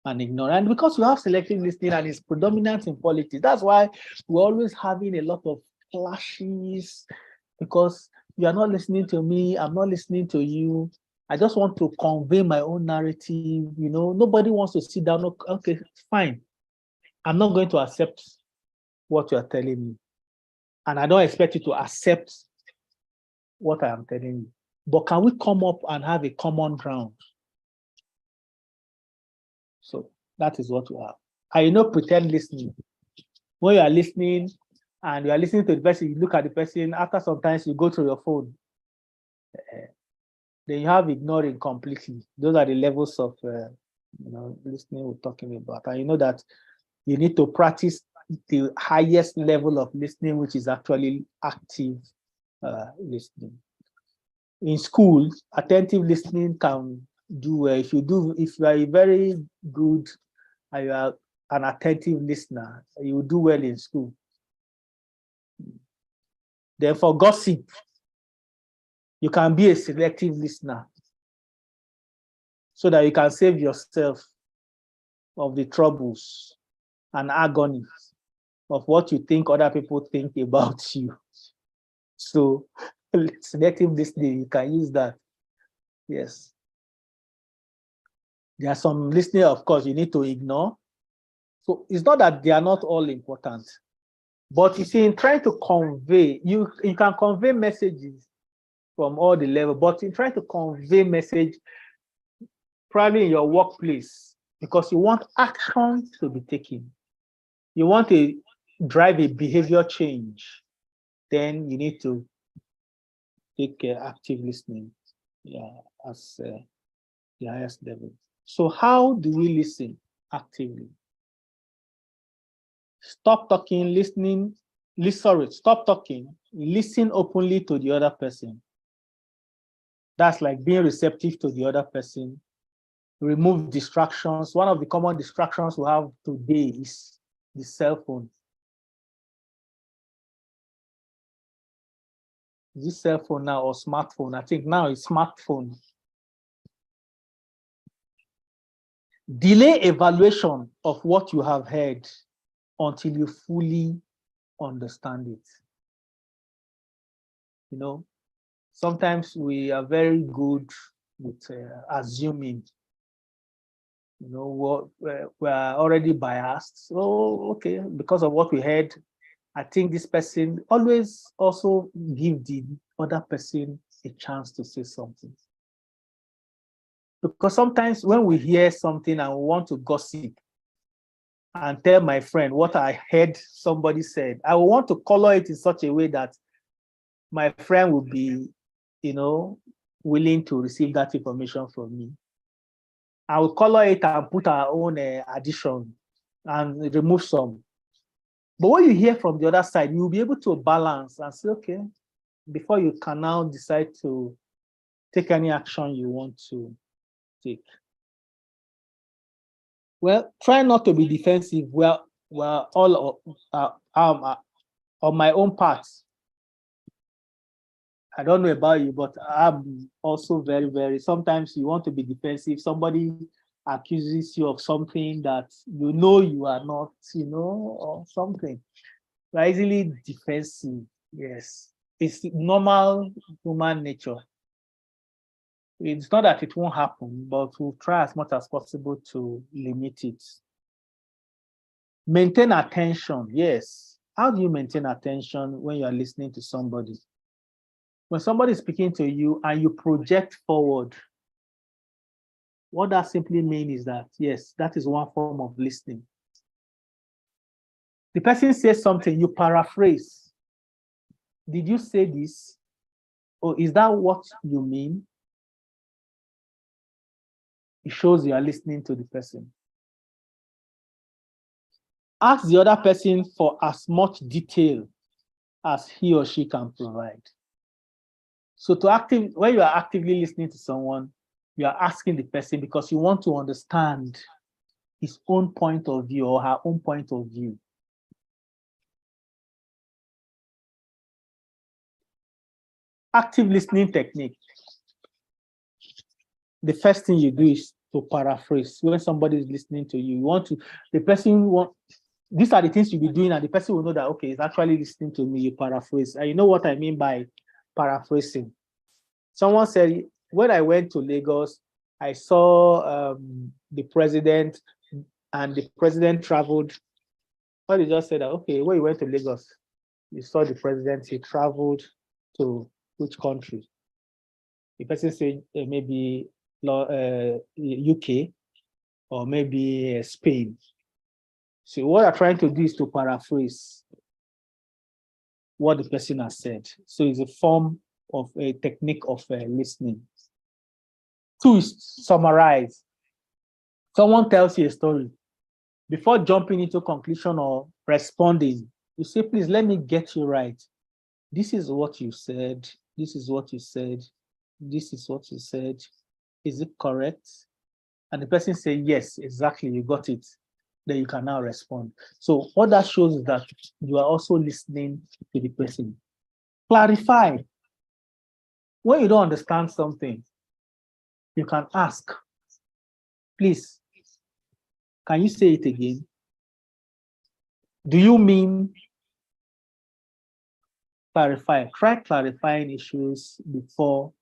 and ignore. And because you have selective listening and it's predominant in politics, that's why we're always having a lot of clashes, because you are not listening to me, I'm not listening to you. I just want to convey my own narrative. You know, nobody wants to sit down. Okay, fine. I'm not going to accept what you are telling me. And I don't expect you to accept what I am telling you. But can we come up and have a common ground? So that is what we have. pretend listening. When you are listening and you are listening to the person, you look at the person, after sometimes you go to your phone. Then you have ignoring completely. Those are the levels of listening we're talking about. And you know that you need to practice the highest level of listening, which is actually active listening. In school, attentive listening can do well. If you are a very good and you are an attentive listener, you will do well in school. Then for gossip, you can be a selective listener so that you can save yourself of the troubles and agony of what you think other people think about you. So selective listening, you can use that. Yes. There are some listening, of course, you need to ignore. So it's not that they are not all important, but you see, in trying to convey, you can convey messages from all the levels, but in trying to convey message, probably in your workplace, because you want action to be taken, you want to drive a behavior change, then you need to take active listening as the highest level. So how do we listen actively? Stop talking, stop talking, listen openly to the other person. That's like being receptive to the other person. Remove distractions. One of the common distractions we have today is the cell phone. Is this cell phone now or smartphone? I think now it's smartphone. Delay evaluation of what you have heard until you fully understand it. You know, sometimes we are very good with assuming, you know, what we're already biased. So, okay, because of what we heard, I think this person always also give the other person a chance to say something. Because sometimes when we hear something and we want to gossip and tell my friend what I heard somebody said, I will want to color it in such a way that my friend will be, you know, willing to receive that information from me. I will color it and put our own addition and remove some. But when you hear from the other side, you'll be able to balance and say, okay, before you can now decide to take any action you want to take. Well, try not to be defensive. We're all on my own part. I don't know about you, but I'm also very, sometimes you want to be defensive. Somebody accuses you of something that you know you are not, you know, or something. You're easily defensive. Yes. It's normal human nature. It's not that it won't happen, but we'll try as much as possible to limit it. Maintain attention. Yes. How do you maintain attention when you are listening to somebody? When somebody is speaking to you and you project forward, what that simply means is that, yes, that is one form of listening. The person says something, you paraphrase. Did you say this? Or is that what you mean? It shows you are listening to the person. Ask the other person for as much detail as he or she can provide. So when you are actively listening to someone, you are asking the person because you want to understand his own point of view or her own point of view. Active listening technique. The first thing you do is to paraphrase. When somebody is listening to you, these are the things you'll be doing, and the person will know that, okay, he's actually listening to me. You paraphrase. And you know what I mean by paraphrasing. Someone said, when I went to Lagos, I saw the president, and the president traveled. Well, they just said that, okay, when you went to Lagos, you saw the president, he traveled to which country? The person said maybe UK or maybe Spain. So what I'm trying to do is to paraphrase what the person has said. So it's a form of a technique of listening. 2 is summarize. Someone tells you a story. Before jumping into conclusion or responding, you say, please let me get you right. This is what you said. This is what you said. This is what you said. Is it correct? And the person say, yes, exactly, you got it. Then you can now respond. So what that shows is that you are also listening to the person. Clarify. When you don't understand something, you can ask, please, can you say it again? Do you mean clarify? Try clarifying issues before,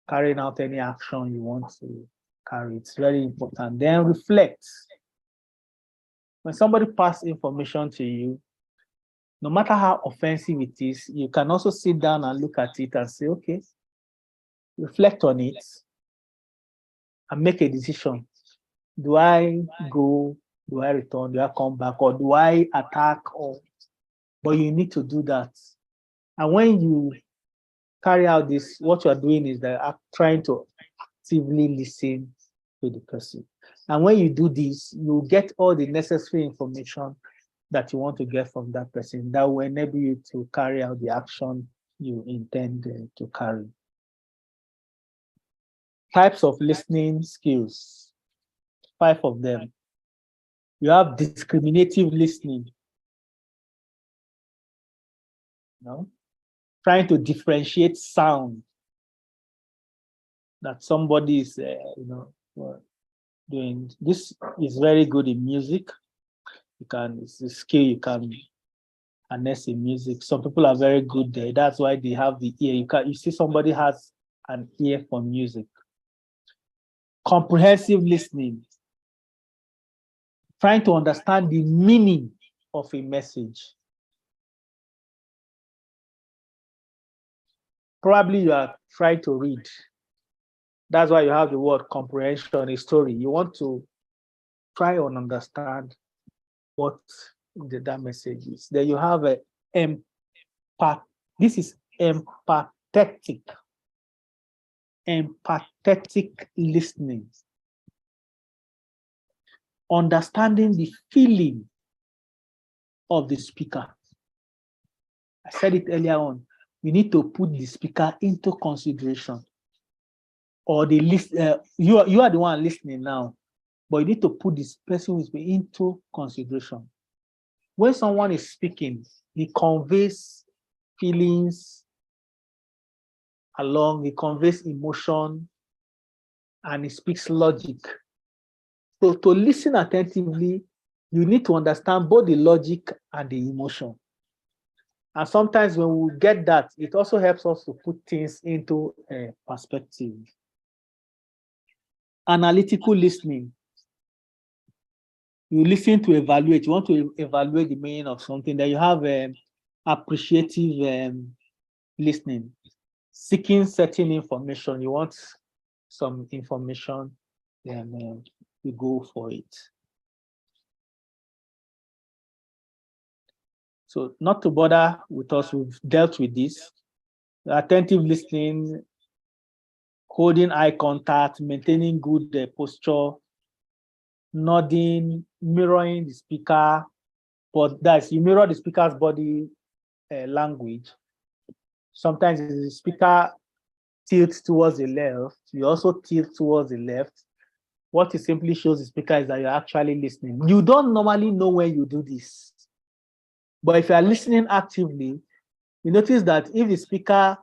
carrying out any action you want to carry. It's very important. Then reflect. When somebody passes information to you, no matter how offensive it is, you can also sit down and look at it and say, okay, reflect on it and make a decision. Do I go? Do I return? Do I come back? Or do I attack? But you need to do that. And when you carry out this, what you are doing is that I'm trying to actively listen to the person. And when you do this, you get all the necessary information that you want to get from that person that will enable you to carry out the action you intend to carry. Types of listening skills, 5 of them. You have discriminative listening. Trying to differentiate sound that somebody is, doing. This is very good in music. It's a skill you can harness in music. Some people are very good there. That's why they have the ear. You see somebody has an ear for music. Comprehensive listening. Trying to understand the meaning of a message. Probably you are trying to read. That's why you have the word comprehension, a story. You want to try and understand what that message is. Then you have this is empathetic. Empathetic listening. Understanding the feeling of the speaker. I said it earlier on. You need to put the speaker into consideration. Or the you are the one listening now, but you need to put this person into consideration. When someone is speaking, he conveys feelings along, he conveys emotion, and he speaks logic. So to listen attentively, you need to understand both the logic and the emotion. And sometimes when we get that, it also helps us to put things into perspective. Analytical listening. You listen to evaluate. You want to evaluate the meaning of something. Then you have appreciative listening. Seeking certain information. You want some information, then you go for it. So not to bother with us, we've dealt with this. Attentive listening, holding eye contact, maintaining good posture, nodding, mirroring the speaker, but that's you mirror the speaker's body language. Sometimes the speaker tilts towards the left, you also tilt towards the left. What it simply shows the speaker is that you're actually listening. You don't normally know when you do this, but if you are listening actively, you notice that if the speaker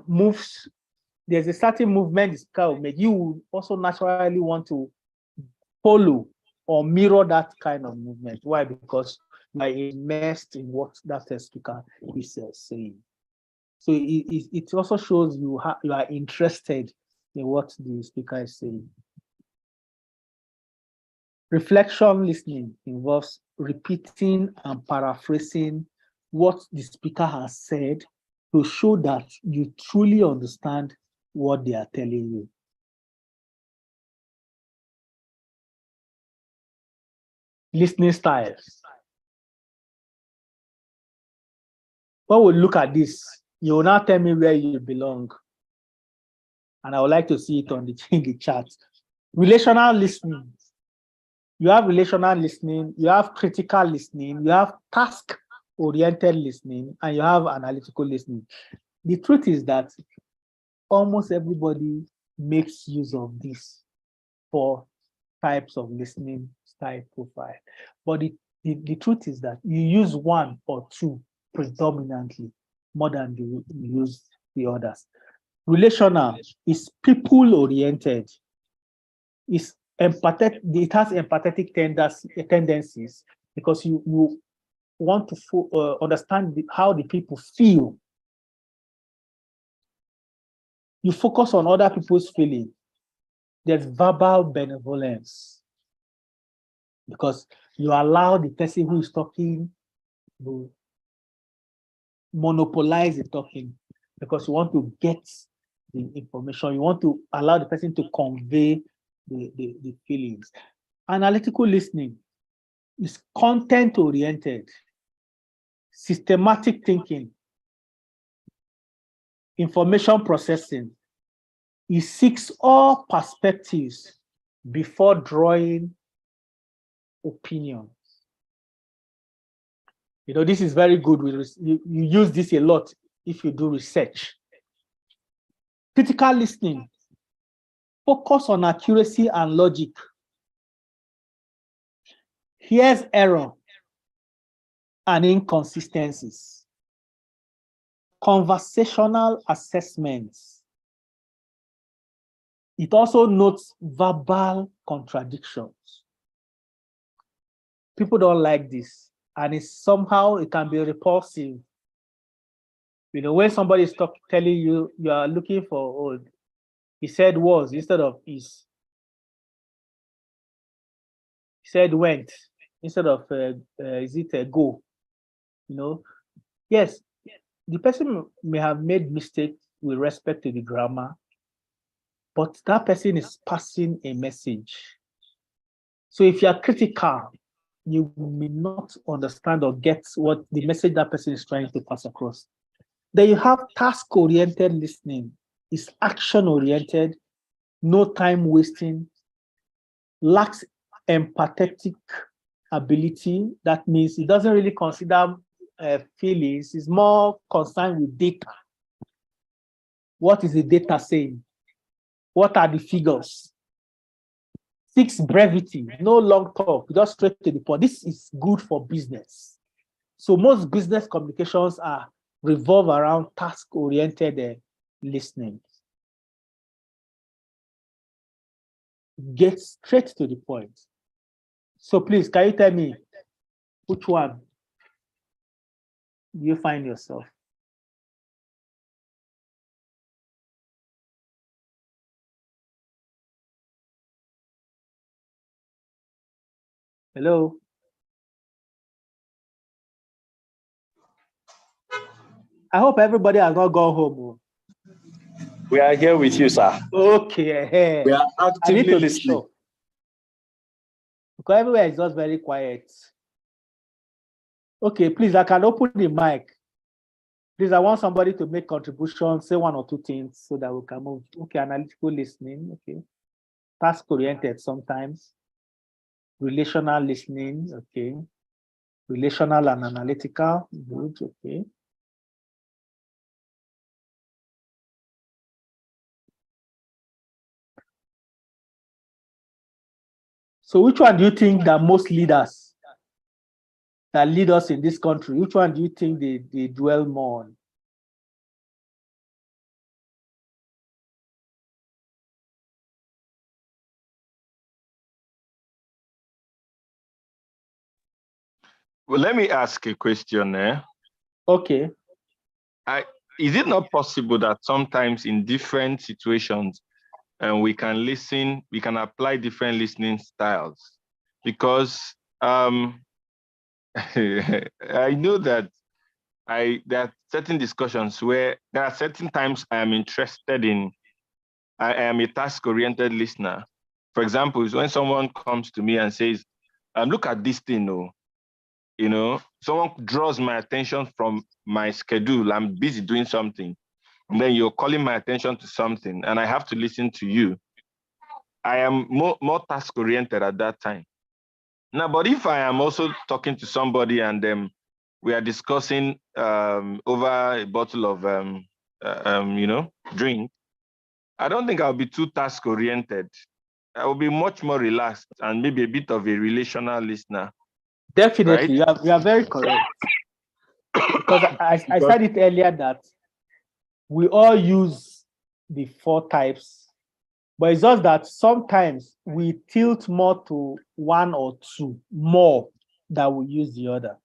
moves, there's a certain movement the speaker will make. You will also naturally want to follow or mirror that kind of movement. Why? Because you are immersed in what that speaker is saying. So it also shows you are interested in what the speaker is saying. Reflection listening involves repeating and paraphrasing what the speaker has said to show that you truly understand what they are telling you. listening styles. When we look at this, you will now tell me where you belong. And I would like to see it on in the chart. Relational listening. You have relational listening, you have critical listening, you have task-oriented listening, and you have analytical listening. The truth is that almost everybody makes use of these 4 types of listening style profile. But the truth is that you use 1 or 2 predominantly more than you use the others. Relational is people-oriented. It's empathetic. It has empathetic tendencies because you want to understand how the people feel. You focus on other people's feelings. There's verbal benevolence because you allow the person who is talking to monopolize the talking because you want to get the information. You want to allow the person to convey the feelings. Analytical listening is content-oriented, systematic thinking, information processing. It seeks all perspectives before drawing opinions. You know, this is very good. You use this a lot if you do research. Critical listening, focus on accuracy and logic. Here's error and inconsistencies. Conversational assessments. It also notes verbal contradictions. People don't like this, and it can be repulsive. You know, when somebody is telling you, you are looking for, he said was instead of is. He said went instead of is it a go? You know, yes, the person may have made mistakes with respect to the grammar, but that person is passing a message. So if you are critical, you may not understand or get what the message that person is trying to pass across. Then you have task-oriented listening. It's action-oriented, no time wasting, lacks empathetic ability. That means it doesn't really consider feelings. It's more concerned with data. What is the data saying? What are the figures? Seeks brevity, no long talk, just straight to the point. This is good for business. So most business communications revolve around task-oriented listening. Get straight to the point. So please, can you tell me which one do you find yourself? Hello? I hope everybody has not gone home. We are here with you, sir. Okay. We are actively listening. Sure. Because everywhere is just very quiet. Okay, please, I can open the mic. Please, I want somebody to make contributions, say 1 or 2 things so that we can move. Okay, analytical listening, okay. Task-oriented sometimes. Relational listening, okay. Relational and analytical, good, okay. So which one do you think that most leaders that lead us in this country, which one do you think they dwell more on? Well, let me ask a question there. Okay. Is it not possible that sometimes in different situations, we can apply different listening styles? Because I know that there are certain discussions where there are certain times I am interested in, I am a task-oriented listener. For example, when someone comes to me and says, look at this thing, someone draws my attention from my schedule. I'm busy doing something. And then you're calling my attention to something and I have to listen to you. I am more task-oriented at that time. Now, but if I am also talking to somebody and we are discussing over a bottle of, drink, I don't think I'll be too task-oriented. I will be much more relaxed and maybe a bit of a relational listener. Definitely, right? you are very correct. Because I said it earlier that we all use the 4 types, but it's just that sometimes we tilt more to 1 or 2 more than we use the other.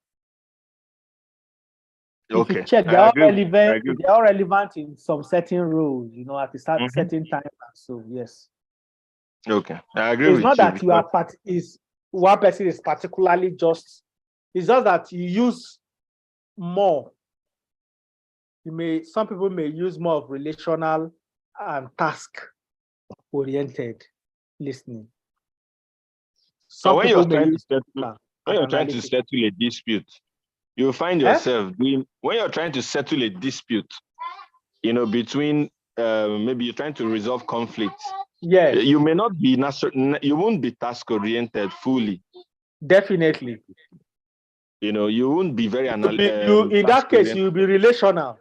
Okay. If you check, they're all relevant in some certain roles, at a certain time. So yes. Okay, I agree it's with not you. That you are one person is particularly just. It's just that you use more. Some people may use more of relational and task-oriented listening. So when you're trying to settle a dispute, you find yourself when you're trying to settle a dispute, between maybe you're trying to resolve conflicts. Yes. You may not be you won't be task-oriented fully. Definitely. You won't be very analytical. In that case, you'll be relational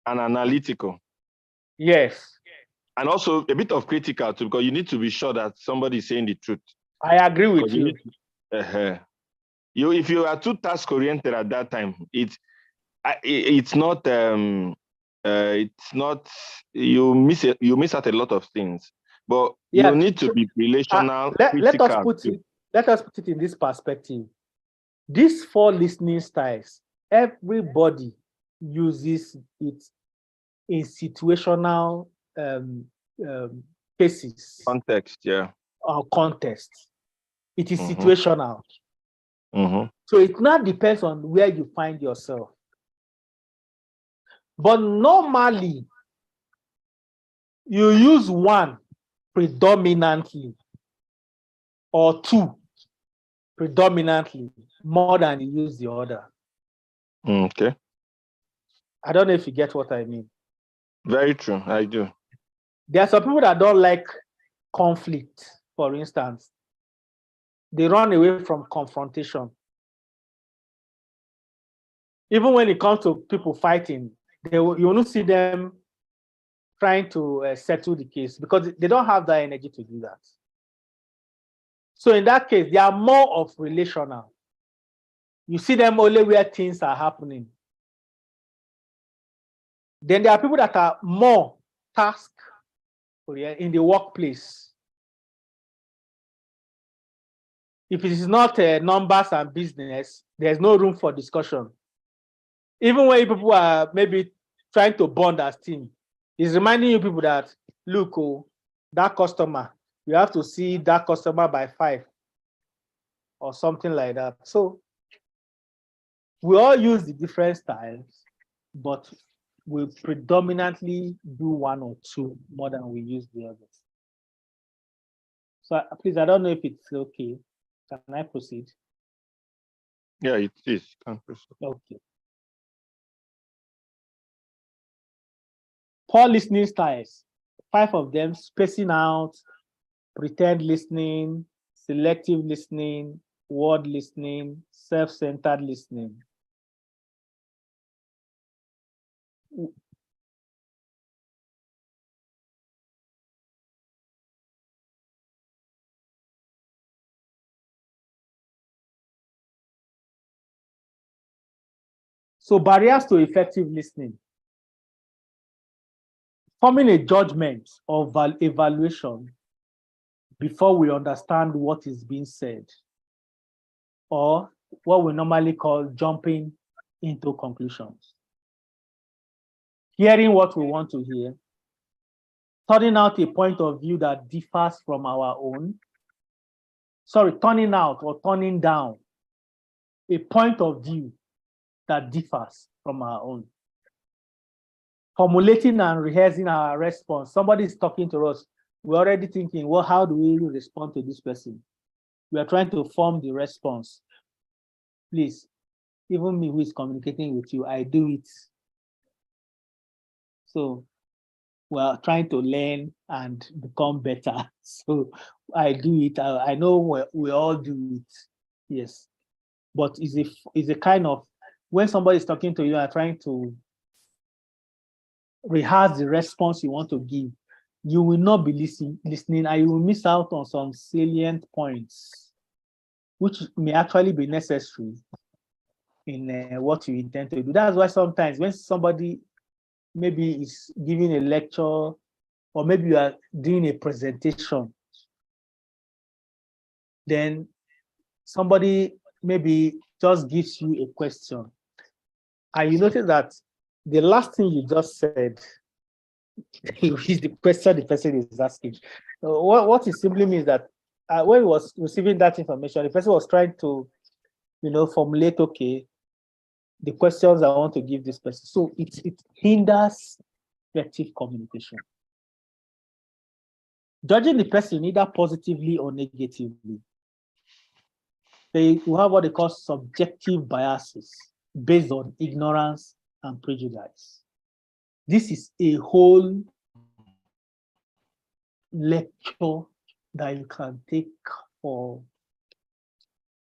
and analytical. Yes. And also a bit of critical too, because you need to be sure that somebody is saying the truth. I agree with you. If you are too task-oriented at that time, it's not you miss out a lot of things. But you need to be relational. Let us put it in this perspective. These 4 listening styles, everybody uses it in situational cases. Context, yeah. Or context. It is situational. Mm-hmm. So it now depends on where you find yourself. But normally, you use 1 predominantly or 2 predominantly more than you use the other. Okay. I don't know if you get what I mean. Very true, I do. There are some people that don't like conflict, for instance. They run away from confrontation. Even when it comes to people fighting, you won't see them trying to settle the case because they don't have that energy to do that. So in that case, they are more of relational. You see them only where things are happening. Then there are people that are more task in the workplace. If it is not numbers and business, there's no room for discussion. Even when people are maybe trying to bond as team, it's reminding you people that, look, that customer, you have to see that customer by 5 or something like that. So we all use the different styles, but we predominantly do 1 or 2 more than we use the others. So please, I don't know if it's okay. Can I proceed? Yeah, it is. Can proceed. Okay. Poor listening styles, 5 of them: spacing out, pretend listening, selective listening, word listening, self-centered listening. So barriers to effective listening: forming a judgment or evaluation before we understand what is being said, or what we normally call jumping into conclusions. Hearing what we want to hear, turning out a point of view that differs from our own. Turning out or turning down a point of view that differs from our own. Formulating and rehearsing our response. Somebody is talking to us. We're already thinking, well, how do we respond to this person? We are trying to form the response. Please, even me who is communicating with you, I do it. So we are trying to learn and become better. So I do it. I know we all do it. Yes. But it's a kind of, when somebody is talking to you and trying to rehearse the response you want to give, you will not be listening and you will miss out on some salient points, which may actually be necessary in what you intend to do. That's why sometimes when somebody maybe is giving a lecture, or maybe you are doing a presentation, then somebody maybe just gives you a question, and you notice that the last thing you just said is the question the person is asking. What it simply means that when he was receiving that information, the person was trying to, formulate, okay, the questions I want to give this person. So it hinders effective communication. Judging the person either positively or negatively, they will have what they call subjective biases based on ignorance and prejudice. This is a whole lecture that you can take for,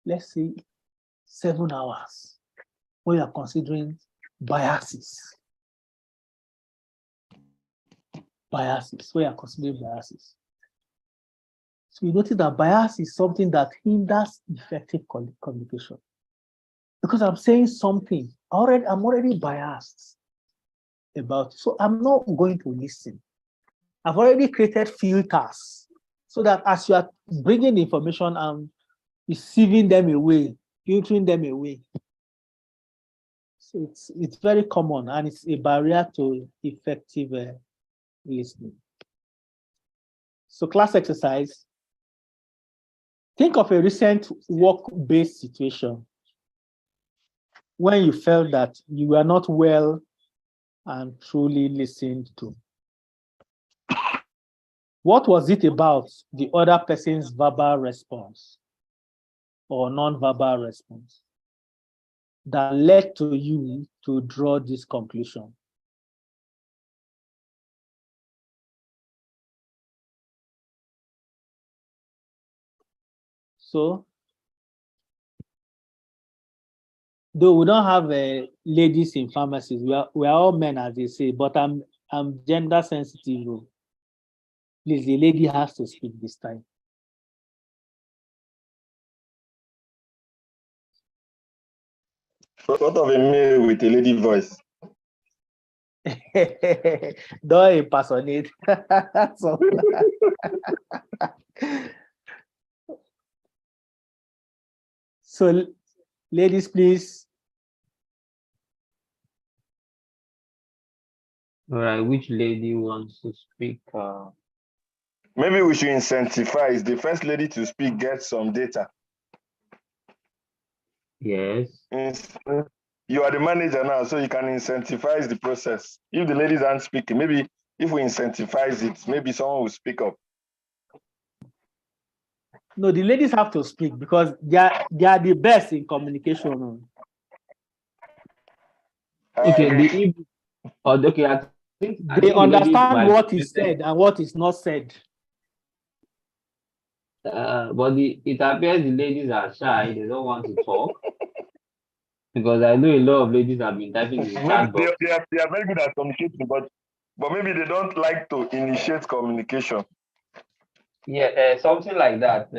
let's say, 7 hours when you are considering biases. Where you are considering biases. So you notice that bias is something that hinders effective communication. Because I'm saying something, I'm already biased about it. So I'm not going to listen. I've already created filters so that as you are bringing the information, I'm receiving them away, filtering them away. So it's very common, and it's a barrier to effective listening. So class exercise. Think of a recent work-based situation when you felt that you were not well and truly listened to. What was it about the other person's verbal response or non-verbal response that led to you to draw this conclusion? So, though we don't have ladies in pharmacies, we are all men, as they say, but I'm gender sensitive. Please, the lady has to speak this time. What of a male with a lady voice? Don't impersonate. So, ladies, please. All right, which lady wants to speak? Maybe we should incentivize the first lady to speak, get some data. Yes. You are the manager now, so you can incentivize the process. If the ladies aren't speaking, maybe if we incentivize it, maybe someone will speak up. No, the ladies have to speak because they are the best in communication. Okay, I think they understand what is said and what is not said. But it appears the ladies are shy. They don't want to talk. Because I know a lot of ladies have been typing in the chat box. They are very good at communicating, but maybe they don't like to initiate communication. Yeah, something like that.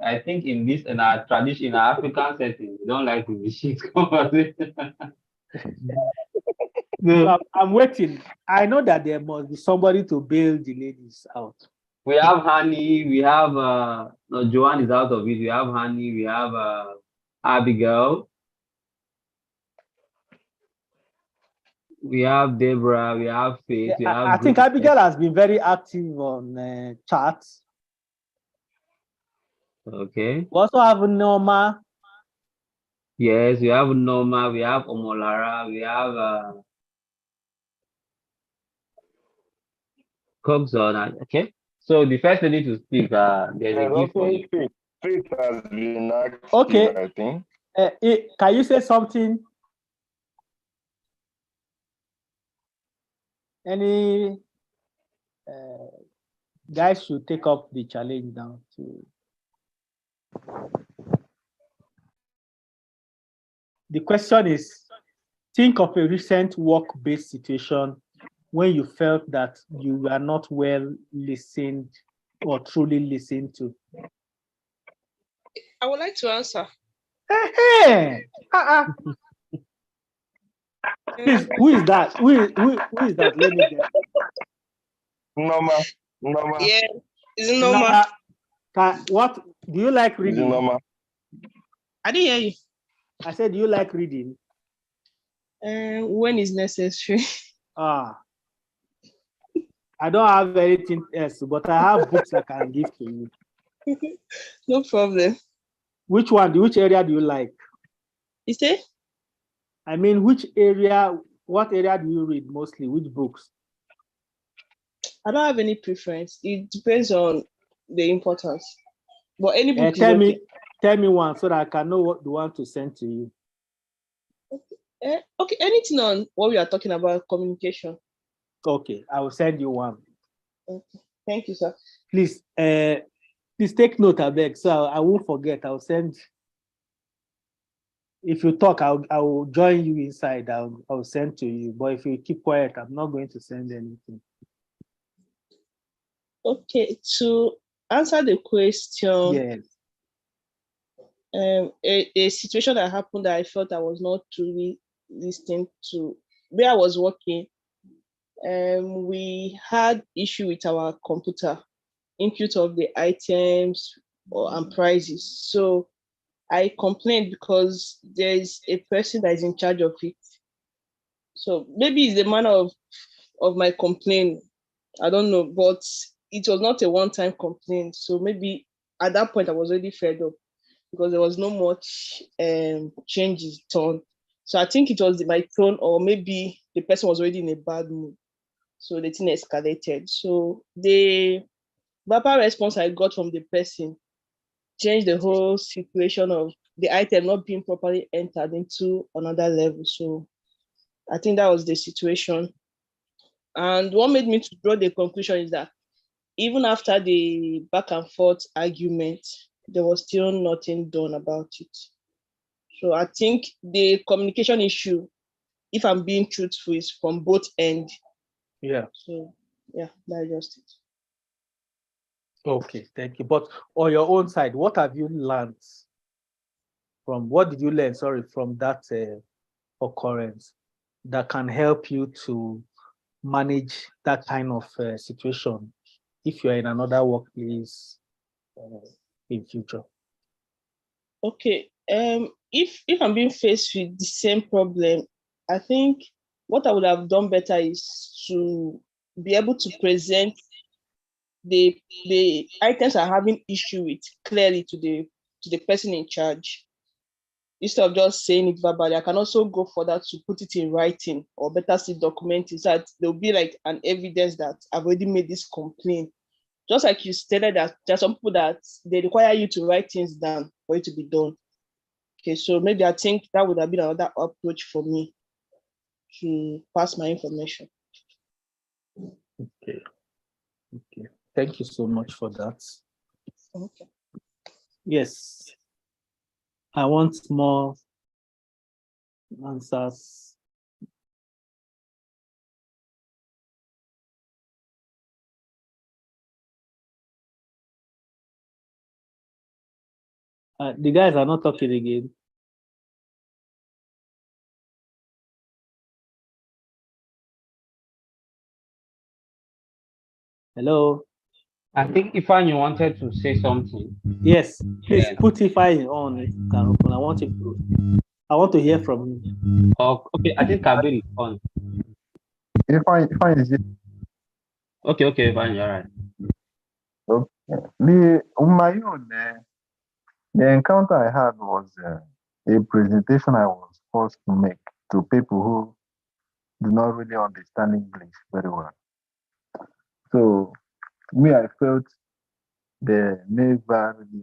I think in our tradition, in our African setting, we don't like to initiate conversation. So I'm waiting. I know that there must be somebody to bail the ladies out. We have Honey, we have no, Joanne is out of it. We have Honey, we have Abigail, we have Deborah, we have Faith. Yeah, I think Abigail has been very active on chats. Okay. We also have Norma. Yes, we have Norma, we have Omolara, we have Coxon. Okay. So the first lady to speak, there's a gift for you. Faith has been active, Okay. I think. Can you say something? Any guys should take up the challenge now to. The question is, think of a recent work-based situation when you felt that you were not well listened or truly listened to. I would like to answer. Please, who is that? Who is that? Let me get. Normal. Yeah, is it normal? What do you like reading? Is it normal? I didn't hear you. I said, do you like reading? When is necessary. I don't have anything else, but I have books I can give to you. No problem. Which one? Which area do you like? You say? I mean, which area? What area do you read mostly? Which books? I don't have any preference. It depends on the importance. But any book is okay. Tell me one so that I can know what the one to send to you. Okay, anything on what we are talking about, communication. Okay, I will send you one. Okay, thank you, sir. Please take note, I beg, so I won't forget. I'll send. If you talk, I will join you inside. I'll send to you. But if you keep quiet, I'm not going to send anything. Okay, to answer the question. Yes. A situation that happened that I felt I was not truly listening to. Where I was working, we had issue with our computer, input of the items and prices. So I complained because there's a person that is in charge of it. So maybe it's the manner of my complaint. I don't know, but it was not a one-time complaint. So maybe at that point I was already fed up because there was no much changes done. So I think it was my tone, or maybe the person was already in a bad mood. So the thing escalated. So the verbal response I got from the person changed the whole situation of the item not being properly entered into another level. So I think that was the situation. And what made me to draw the conclusion is that even after the back and forth argument, there was still nothing done about it. So I think the communication issue, if I'm being truthful, is from both ends. Yeah. So yeah, that's just it. Okay, thank you. But on your own side, what have you learned what did you learn, from that occurrence that can help you to manage that kind of situation if you're in another workplace in future? Okay, if I'm being faced with the same problem, I think what I would have done better is to be able to present the items I'm having issue with clearly to the person in charge. Instead of just saying it verbally, I can also go further to put it in writing, or better still document it, so that there'll be like an evidence that I've already made this complaint. Just like you stated that there are some people that they require you to write things down for it to be done. Okay, so maybe I think that would have been another approach for me to pass my information. Okay. Thank you so much for that. Okay. Yes. I want more answers. The guys are not talking again. Hello. I think Ifan, you wanted to say something. Yes, please put Ifan on. I want to hear from him. Oh, okay. I think Kabir is on. Ifan is it? Okay, Ifan, you're right. Okay. On my own, the encounter I had was a presentation I was forced to make to people who do not really understand English very well. So I felt they never really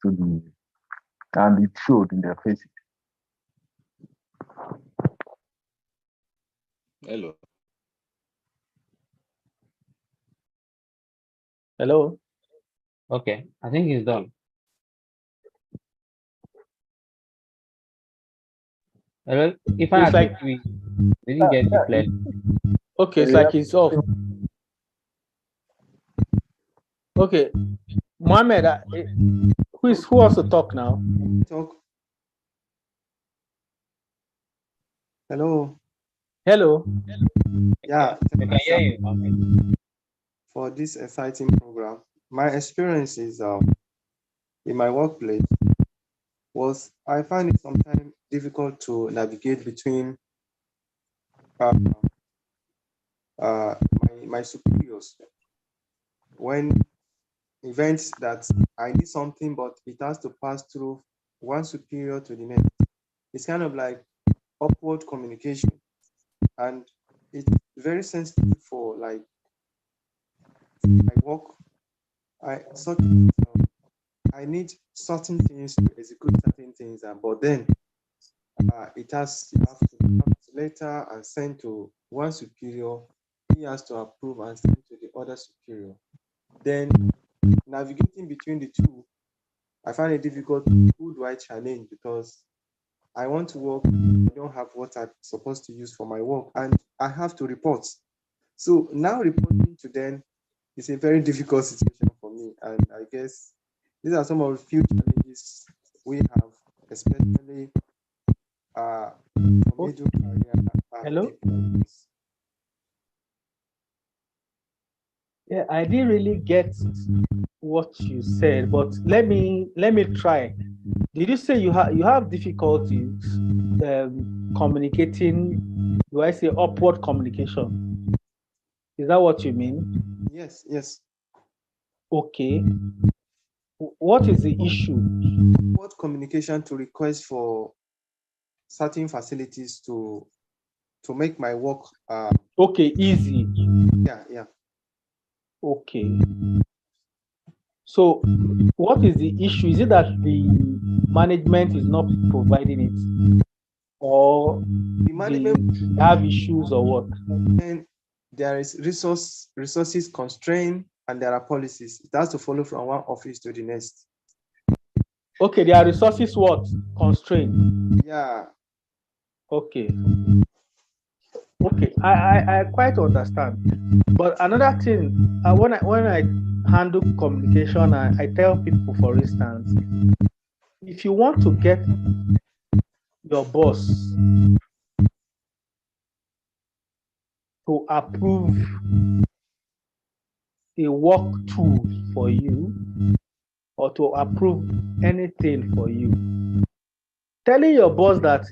and it showed in their faces. Hello. Hello? Okay, I think he's done. Well, if I It's like we didn't get the play. okay, it's like he's off. Okay, Mohammed, who wants to talk now? Talk. Hello. Hello. Yeah, We can hear you, Mohammed. for this exciting program. My experience is in my workplace was I find it sometimes difficult to navigate between my superiors when events that I need something, but it has to pass through one superior to the next. It's kind of like upward communication, and it's very sensitive for like my work. I need certain things to execute certain things, but then you have to come later and send to one superior. He has to approve and send to the other superior. Then navigating between the two, I find it difficult. Who do I challenge? Because I want to work, I don't have what I'm supposed to use for my work, and I have to report. So now reporting to them is a very difficult situation for me, and I guess these are some of the few challenges we have, especially from middle career. Hello? Yeah, I didn't really get what you said, but let me try. Did you say you have difficulties communicating? Do I say upward communication? Is that what you mean? Yes, yes. Okay. What is the issue? Upward communication to request for certain facilities to make my work okay, easy. Yeah. Okay. So what is the issue? Is it that the management is not providing it, or the management they have issues, or what? And there is resources constrained, and there are policies. It has to follow from one office to the next. Okay, there are resources what? Constrained. Yeah. Okay. Okay, I quite understand. But another thing, when I handle communication, I tell people, for instance, if you want to get your boss to approve a work tool for you, or to approve anything for you, telling your boss that,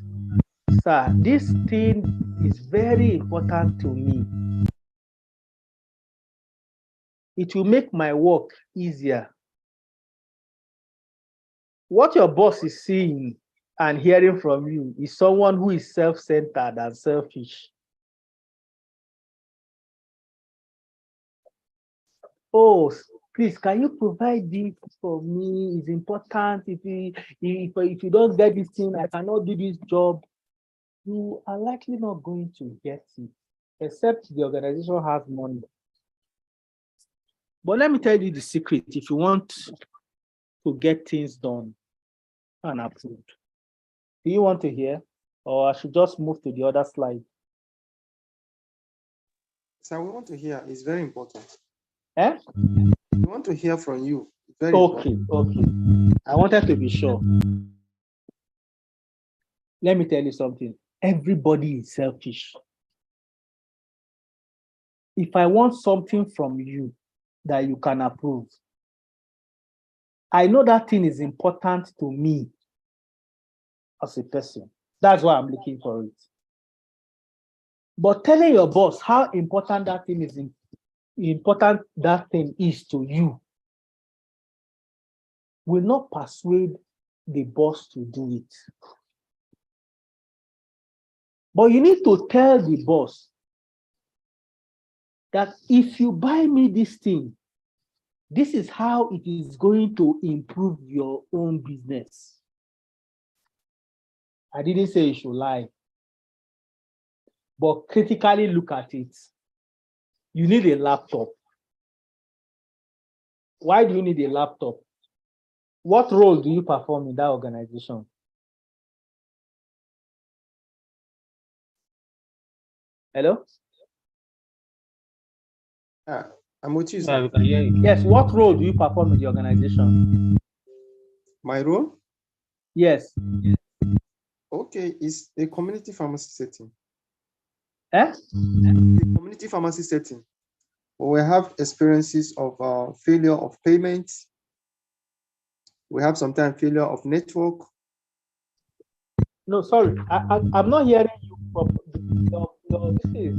sir, this thing is very important to me. It will make my work easier. What your boss is seeing and hearing from you is someone who is self-centered and selfish. Oh, please, can you provide this for me? It's important. If you don't get this thing, I cannot do this job. You are likely not going to get it, except the organization has money. But let me tell you the secret if you want to get things done and approved. Do you want to hear? Or I should just move to the other slide? So we want to hear. It's very important. Eh? We want to hear from you. Very important. Okay. I wanted to be sure. Let me tell you something. Everybody is selfish. If I want something from you that you can approve, I know that thing is important to me as a person. That's why I'm looking for it. But telling your boss how important that thing is to you will not persuade the boss to do it. But you need to tell the boss that if you buy me this thing, This is how it is going to improve your own business. I didn't say you should lie, but critically look at it. You need a laptop. Why do you need a laptop? What role do you perform in that organization? Hello? I'm with you, Yeah, sir. we can hear you. Yes, what role do you perform in the organization? My role? Yes. Okay, it's a community pharmacy setting. Eh? The community pharmacy setting. We have experiences of failure of payments. We have sometimes failure of network. No, sorry, I'm not hearing you properly. This is.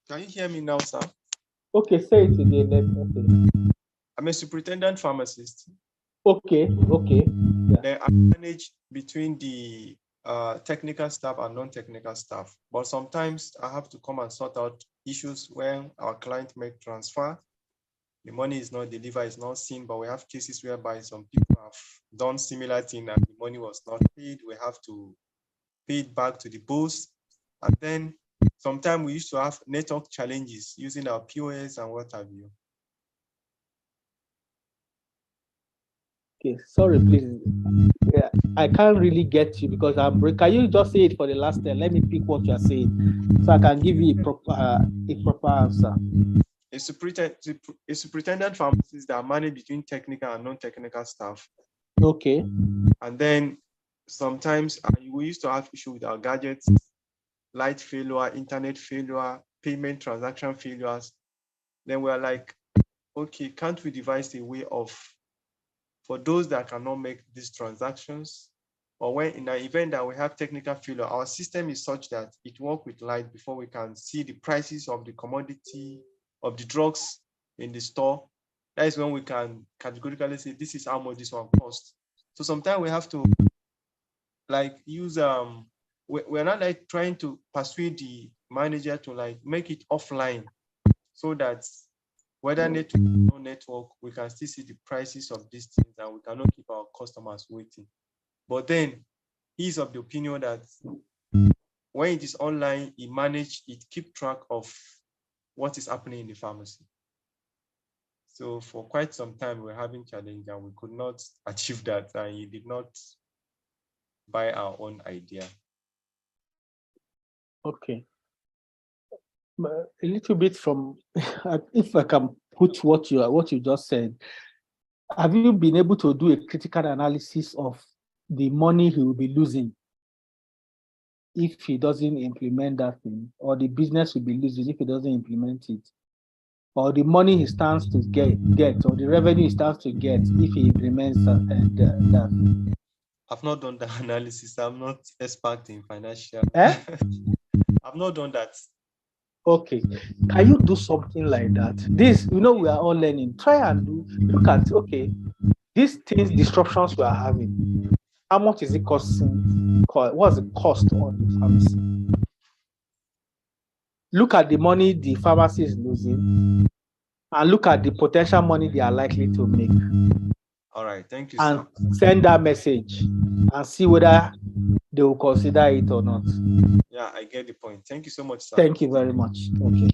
Can you hear me now, sir? Okay, say it again. Okay. I'm a superintendent pharmacist. Okay, okay. Yeah. Then I manage between the technical staff and non-technical staff. But sometimes I have to come and sort out issues when our client make transfer. The money is not delivered, it's not seen, but we have cases whereby some people have done similar thing and the money was not paid. We have to pay it back to the boss. And then sometimes we used to have network challenges using our POS and what have you. Okay, sorry, please. Yeah, I can't really get you because I'm. Can you just say it for the last time? Let me pick what you're saying, so I can give you a proper answer. A superintendent pharmacists that are managed between technical and non-technical staff. Okay. And then sometimes we used to have issue with our gadgets, light failure, internet failure, payment transaction failures. Then we're like, okay, can't we devise a way of, for those that cannot make these transactions, or when in an event that we have technical failure, our system is such that it works with light before we can see the prices of the commodity, of the drugs in the store. That is when we can categorically say, this is how much this one costs. So sometimes we have to like use, we're not like trying to persuade the manager to like make it offline so that whether network or no network, we can still see the prices of these things and we cannot keep our customers waiting. But then he's of the opinion that when it is online, it keep track of what is happening in the pharmacy. So for quite some time, we're having challenge and we could not achieve that, and he did not buy our own idea. Okay. A little bit from, if I can put what you just said, have you been able to do a critical analysis of the money he will be losing if he doesn't implement that thing, or the business will be losing if he doesn't implement it, or the money he stands to get, or the revenue he stands to get if he implements that? I've not done the analysis. I'm not expert in financial. Eh? I've not done that. Okay, can you do something like that? This, we are all learning. Try and look at, okay, these things, disruptions we are having, how much is it costing? What's the cost on the pharmacy? Look at the money the pharmacy is losing, and look at the potential money they are likely to make. All right, thank you, and sir. Send that message and see whether they will consider it or not. Yeah, I get the point. Thank you so much, sir. Thank you very much. Okay.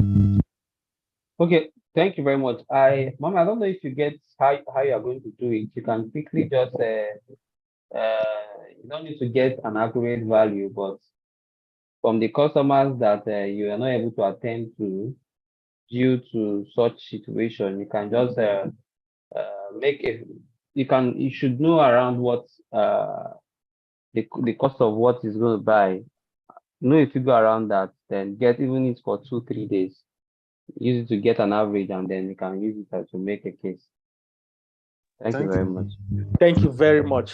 Okay, thank you very much. Mom, I don't know if you get how you are going to do it. You can quickly just you don't need to get an accurate value, but from the customers that you are not able to attend to due to such situation, you can just make it. You should know around what the cost of what is going to buy. Know if you go around that, then get even it for 2-3 days. Use it to get an average, and then you can use it to make a case. Thank you very much. Thank you very much.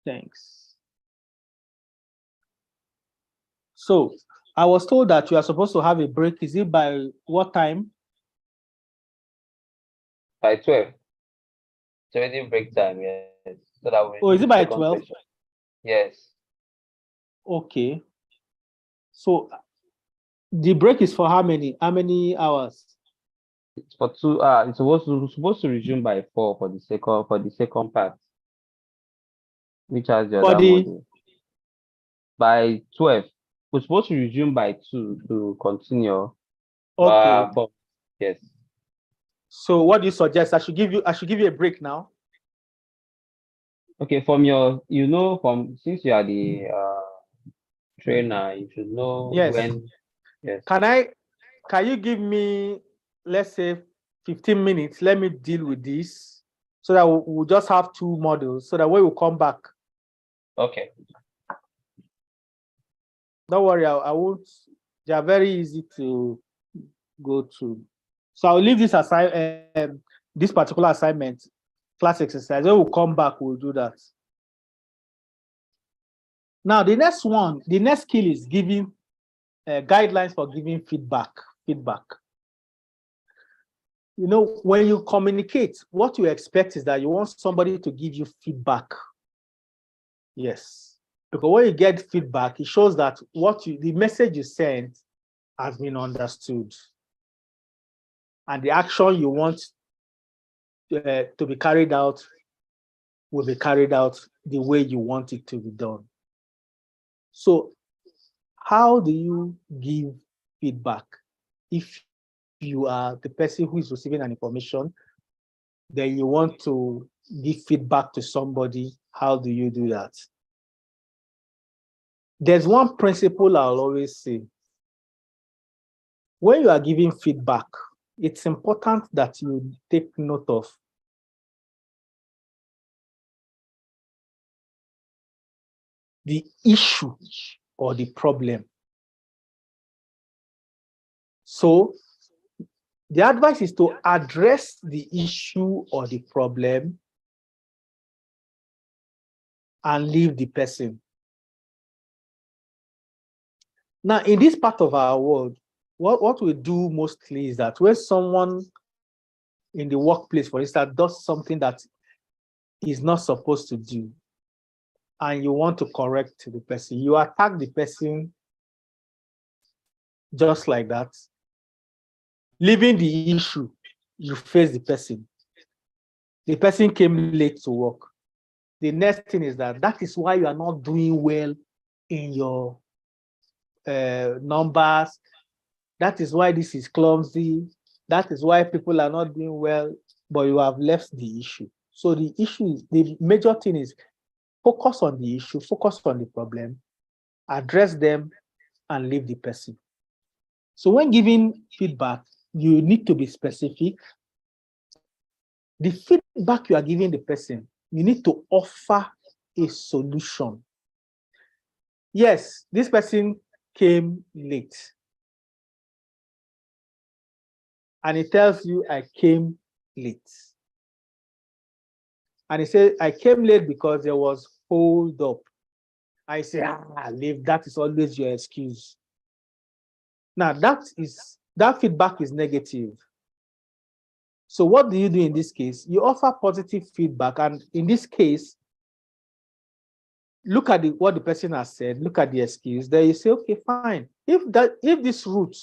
Thanks. So I was told that you are supposed to have a break. Is it by what time? By 12. It's already break time, yes. So that we is it by 12? Yes. Okay. So The break is for how many hours? It's for 2 it's supposed to resume by 4 for the second part, which has the other module. By 12. We're supposed to resume by 2 to continue. Okay. But yes. So what do you suggest? I should give you a break now. Okay, from since you are the trainer, you should know when. Yes. Can you give me, let's say, 15 minutes? Let me deal with this so that we'll just have 2 modules so that when we come back. Okay. Don't worry, I won't. They are very easy to go through. So I'll leave this this particular assignment, class exercise. When we come back, we'll do that. Now, the next skill is giving guidelines for giving feedback. You know, when you communicate, what you expect is that you want somebody to give you feedback. Yes. Because when you get feedback, it shows that the message you sent has been understood. And the action you want to be carried out will be carried out the way you want it to be done. So how do you give feedback? If you are the person who is receiving an information, then you want to give feedback to somebody, how do you do that? There's one principle I'll always say. When you are giving feedback, it's important that you take note of the issue or the problem. So the advice is to address the issue or the problem and leave the person. Now, in this part of our world, what we do mostly is that when someone in the workplace, for instance, does something that is not supposed to do, and you want to correct the person, you attack the person just like that, leaving the issue, you face the person. The person came late to work. The next thing is that is why you are not doing well in your numbers. That is why this is clumsy. That is why people are not doing well, but you have left the issue. So the major thing is focus on the issue, focus on the problem, address them, and leave the person. So when giving feedback, you need to be specific. The feedback you are giving the person, you need to offer a solution. Yes, this person came late. And he tells you, I came late. And he said, I came late because there was hold up. I say, leave, that is always your excuse. Now, that feedback is negative. So what do you do in this case? You offer positive feedback. And in this case, look at what the person has said, look at the excuse. Then you say, okay, fine. If this route,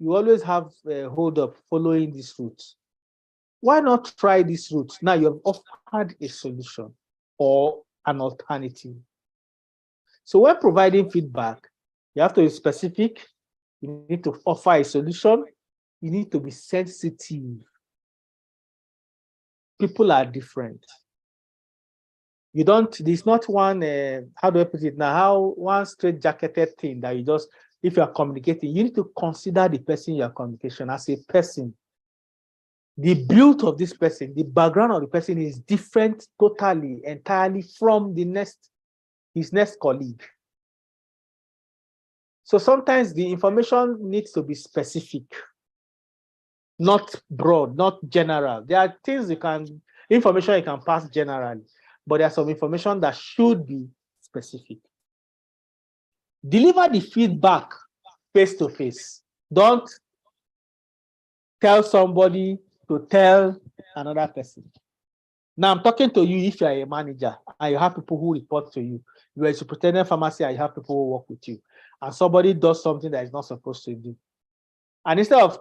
you always have a hold up following this route, why not try this route? Now you have offered a solution or an alternative. So when providing feedback, you have to be specific. You need to offer a solution. You need to be sensitive. People are different. There's not one, how do I put it now, one straight-jacketed thing that you just, if you are communicating, you need to consider the person you are communicating as a person. The build of this person, the background of the person is different totally, entirely from his next colleague. So sometimes the information needs to be specific, not broad, not general. There are things information you can pass generally, but there's some information that should be specific. Deliver the feedback face to face. Don't tell somebody to tell another person. Now I'm talking to you if you are a manager and you have people who report to you. You are a superintendent pharmacy and you have people who work with you. and somebody does something that is not supposed to do. And instead of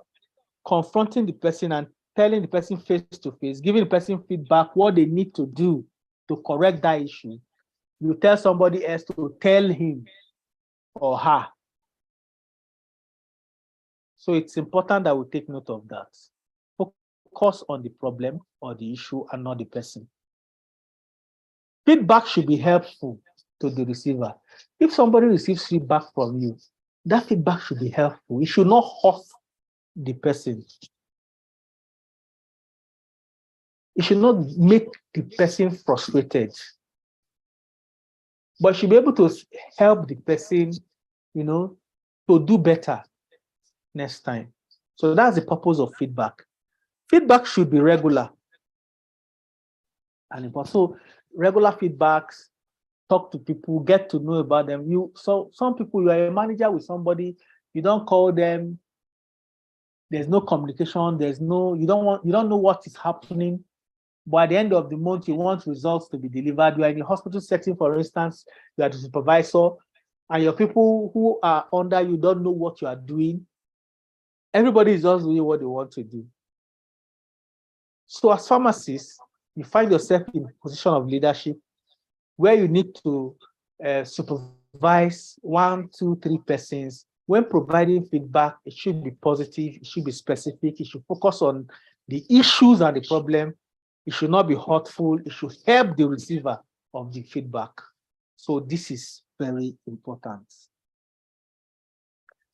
confronting the person and telling the person face to face, giving the person feedback, what they need to do to correct that issue, you tell somebody else to tell him or her. So it's important that we take note of that. Focus on the problem or the issue and not the person. Feedback should be helpful to the receiver. If somebody receives feedback from you, that feedback should be helpful. It should not hurt the person. It should not make the person frustrated. But should be able to help the person, to do better next time. So that's the purpose of feedback. Feedback should be regular. And also, regular feedbacks, talk to people, get to know about them. So some people, you are a manager with somebody, you don't call them, there's no communication, you don't know what is happening. But at the end of the month, you want results to be delivered. You are in a hospital setting, for instance, you are the supervisor, and your people who are under you don't know what you are doing. Everybody is just doing what they want to do. So as pharmacists, you find yourself in a position of leadership where you need to supervise 1, 2, 3 persons. When providing feedback, it should be positive, it should be specific, it should focus on the issues and the problem. It should not be hurtful, it should help the receiver of the feedback. So this is very important.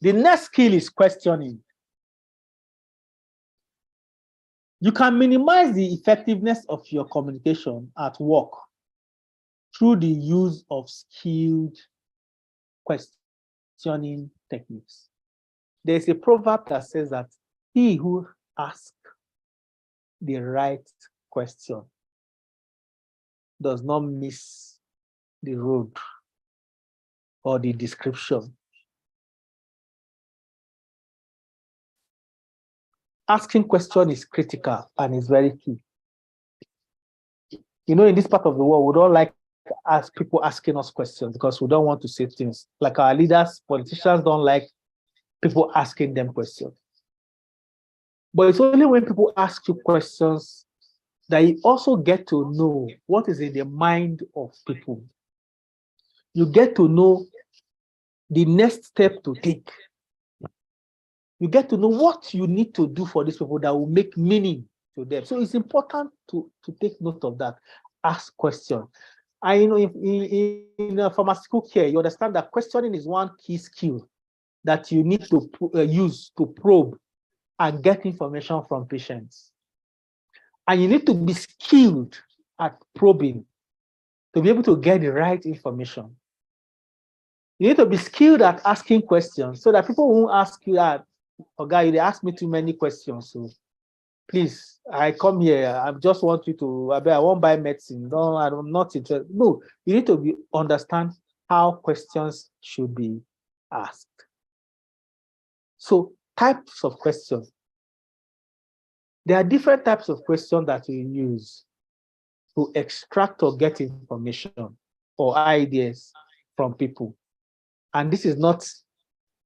The next skill is questioning. You can minimize the effectiveness of your communication at work through the use of skilled questioning techniques. There's a proverb that says that he who asks the right question does not miss the road or the description. Asking question is critical and is very key. In this part of the world, we don't like people asking us questions because we don't want to say things. Like our leaders, politicians don't like people asking them questions. But it's only when people ask you questions that you also get to know what is in the mind of people. You get to know the next step to take. You get to know what you need to do for these people that will make meaning to them. So it's important to take note of that. Ask questions. In pharmaceutical care, you understand that questioning is one key skill that you need to use to probe and get information from patients. And you need to be skilled at probing to be able to get the right information. You need to be skilled at asking questions so that people won't ask you that, "Okay, they ask me too many questions. So please, I come here, I just want you to, I won't buy medicine. No, I'm not interested." No, you need to understand how questions should be asked. So types of questions. There are different types of questions that we use to extract or get information or ideas from people. And this is not,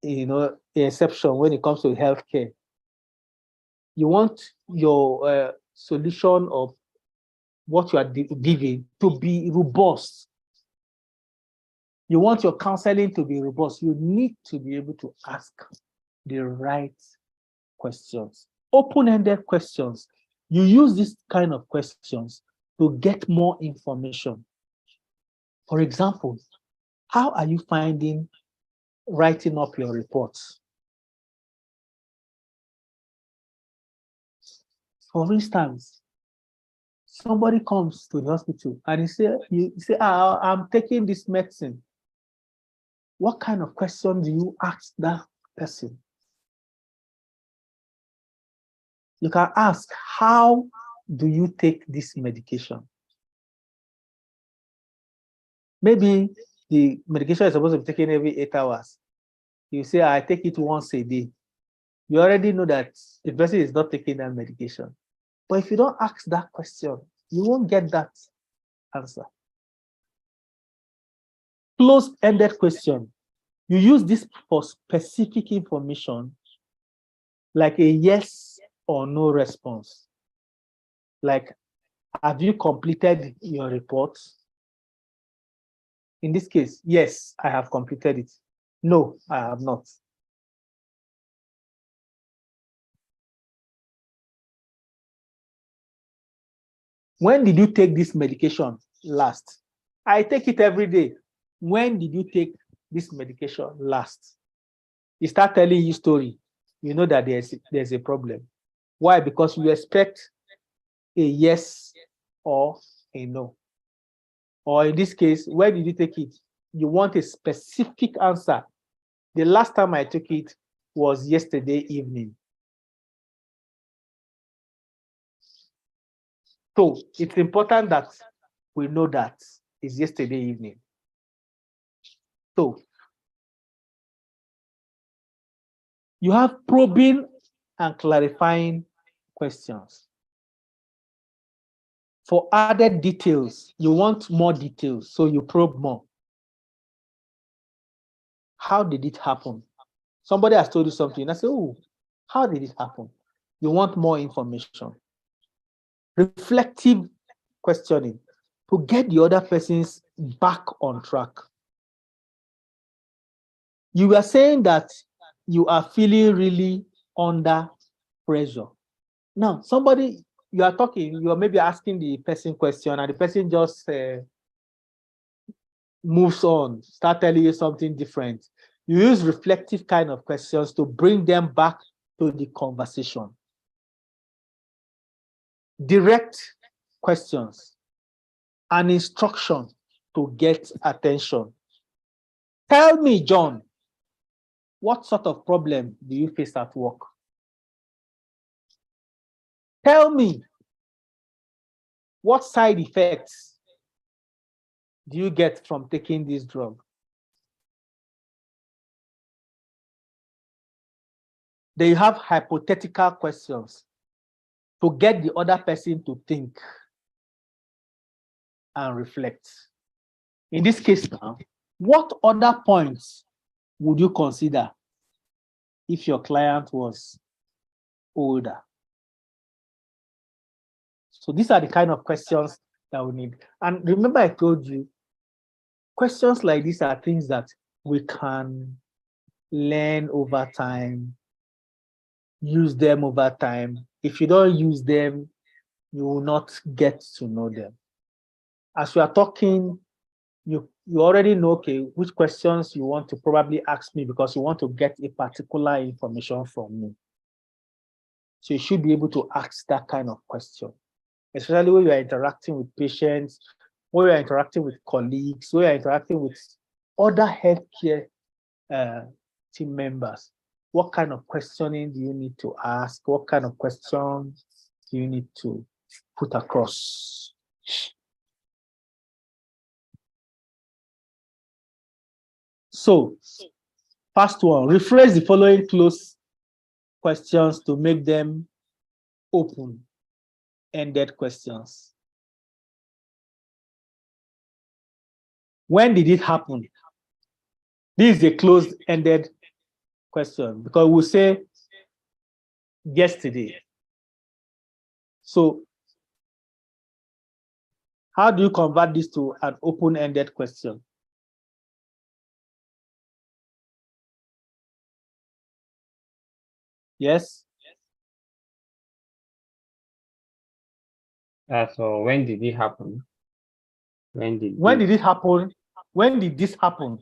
an exception when it comes to healthcare. You want your solution of what you are giving to be robust. You want your counseling to be robust. You need to be able to ask the right questions. Open-ended questions. You use this kind of questions to get more information. For example, how are you finding writing up your reports? For instance, somebody comes to the hospital and you say, "I'm taking this medicine." What kind of question do you ask that person? You can ask, "How do you take this medication?" Maybe the medication is supposed to be taken every 8 hours. You say, "I take it once a day." You already know that the person is not taking that medication. But if you don't ask that question, you won't get that answer. Closed-ended question. You use this for specific information, like a yes or no response. Like, have you completed your report? In this case, yes, I have completed it. No, I have not. When did you take this medication last? I take it every day. When did you take this medication last? You start telling you story, you know that there's a problem. Why? Because you expect a yes or a no. Or in this case, where did you take it? You want a specific answer. The last time I took it was yesterday evening. So it's important that we know that it's yesterday evening. So you have probing and clarifying questions. For added details, you want more details, so you probe more. How did it happen? Somebody has told you something, and I say, oh, how did it happen? You want more information. Reflective questioning to get the other person's back on track. You were saying that you are feeling really under pressure. Now, somebody, you are talking, you are maybe asking the person question, and the person just moves on, start telling you something different. You use reflective kind of questions to bring them back to the conversation. Direct questions and instruction to get attention. Tell me, John, what sort of problem do you face at work? Tell me, what side effects do you get from taking this drug? They have hypothetical questions to get the other person to think and reflect. In this case now, what other points would you consider if your client was older? So these are the kind of questions that we need. And remember, I told you, questions like these are things that we can learn over time, use them over time. If you don't use them, you will not get to know them. As we are talking, you already know, okay, which questions you want to probably ask me because you want to get a particular information from me. So you should be able to ask that kind of question, especially when you are interacting with patients, when you are interacting with colleagues, when you are interacting with other healthcare team members. What kind of questioning do you need to ask? What kind of questions do you need to put across? So, first one, rephrase the following close questions to make them open-ended questions. When did it happen? This is a closed-ended question because we'll say yesterday. So, how do you convert this to an open-ended question? Yes? So when did it happen? When did it happen? When did this happen?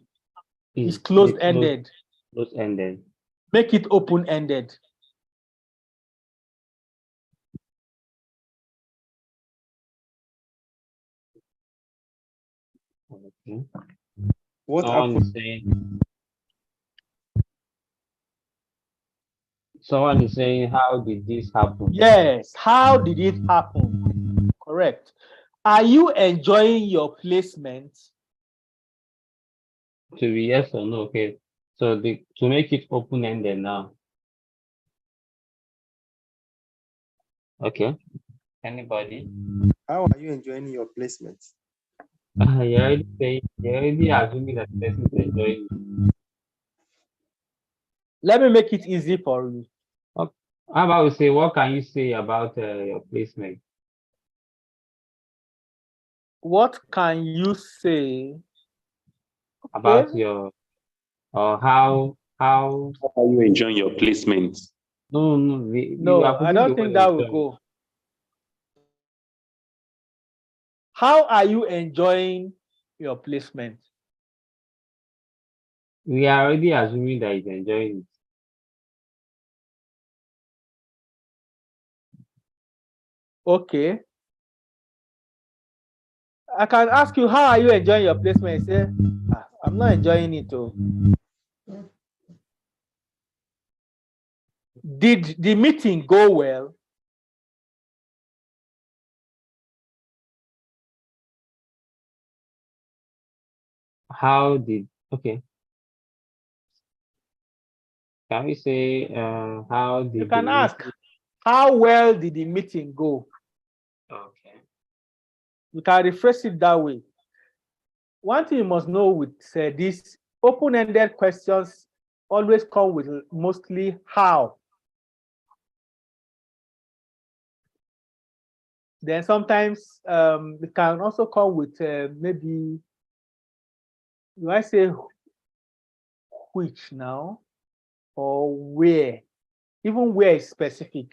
It's closed-ended. Closed-ended. Make it open-ended. Okay. What Someone is saying, how did this happen? Yes, how did it happen? Correct. Are you enjoying your placement? To be yes or no, okay. So to make it open-ended now. Okay. Anybody? How are you enjoying your placement? You're already assuming that the person is enjoying it. Let me make it easy for you. How about we say, what can you say about your placement? What can you say about your, or how are you enjoying your placement? No, no, I don't think that will go. How are you enjoying your placement? We are already assuming that he's enjoying it. Okay. I can ask you, how are you enjoying your placement? You say, I'm not enjoying it. Did the meeting go well? How did, okay. Can we say, how did you can ask, how well did the meeting go? Okay. You can rephrase it that way. One thing you must know with these open-ended questions always come with mostly how. Then sometimes it can also come with maybe, do I say which now, or where? Even where is specific.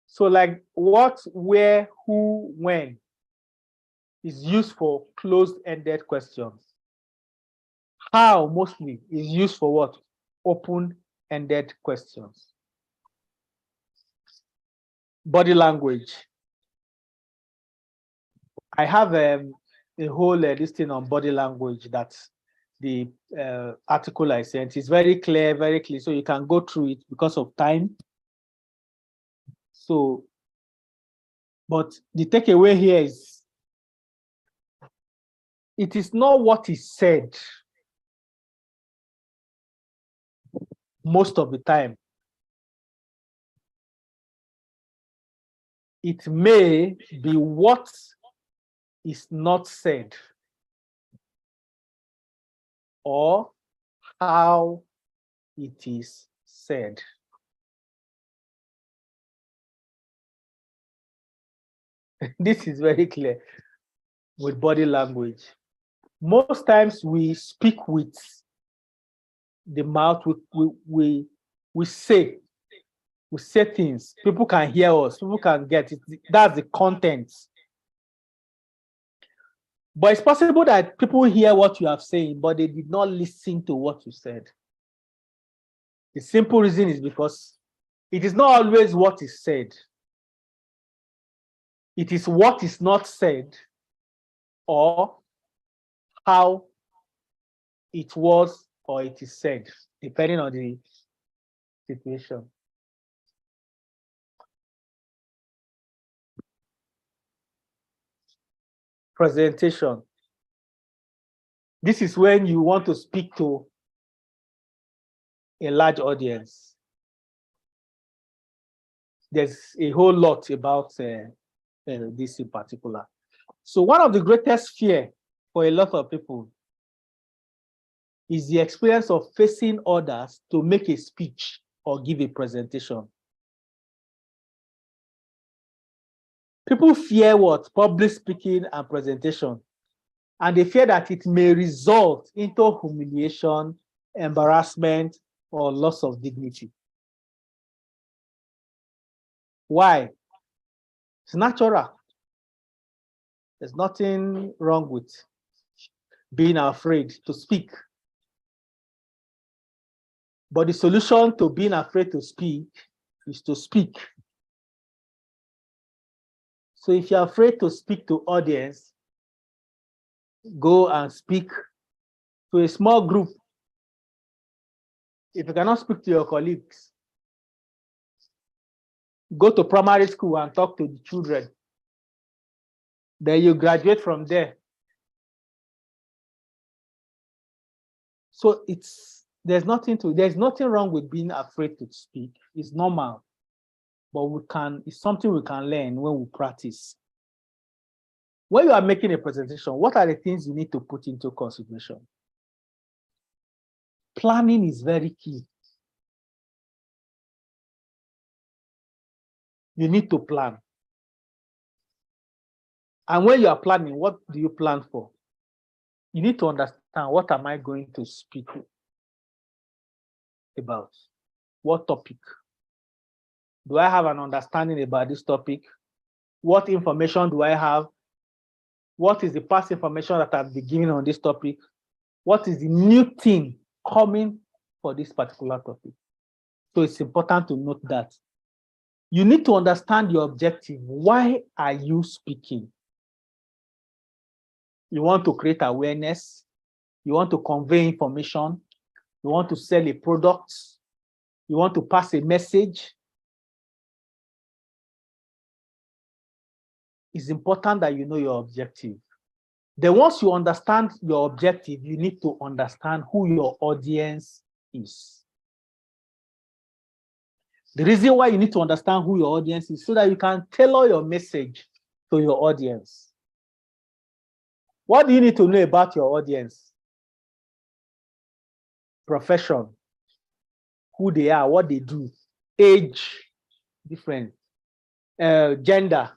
So like what, where, who, when is used for closed-ended questions. How mostly is used for what? Open-ended questions. Body language. I have a whole listing on body language that the article I sent is very clear, so you can go through it because of time. So, but the takeaway here is, it is not what is said most of the time. It may be what is not said, or how it is said. This is very clear with body language. Most times we speak with the mouth, we say things. People can hear us, people can get it. That's the content. But it's possible that people hear what you have saying, but they did not listen to what you said. The simple reason is because it is not always what is said. It is what is not said, or how it was or it is said, depending on the situation. Presentation. This is when you want to speak to a large audience. There's a whole lot about this in particular. So one of the greatest fear for a lot of people is the experience of facing others to make a speech or give a presentation. People fear what? Public speaking and presentation. And they fear that it may result into humiliation, embarrassment, or loss of dignity. Why? It's natural. There's nothing wrong with being afraid to speak. But the solution to being afraid to speak is to speak. So if you're afraid to speak to audience, go and speak to a small group. If you cannot speak to your colleagues, go to primary school and talk to the children. Then you graduate from there. So there's nothing wrong with being afraid to speak. It's normal, but it's something we can learn when we practice. When you are making a presentation, what are the things you need to put into consideration? planning is very key. You need to plan. And when you are planning, what do you plan for? You need to understand, what am I going to speak about? What topic? Do I have an understanding about this topic? What information do I have? What is the past information that I've been given on this topic? What is the new thing coming for this particular topic? So it's important to note that. You need to understand your objective. Why are you speaking? You want to create awareness. You want to convey information. You want to sell a product. You want to pass a message. It's important that you know your objective. Then once you understand your objective, you need to understand who your audience is. The reason why you need to understand who your audience is so that you can tailor your message to your audience. What do you need to know about your audience? Profession, who they are, what they do, age, different, gender.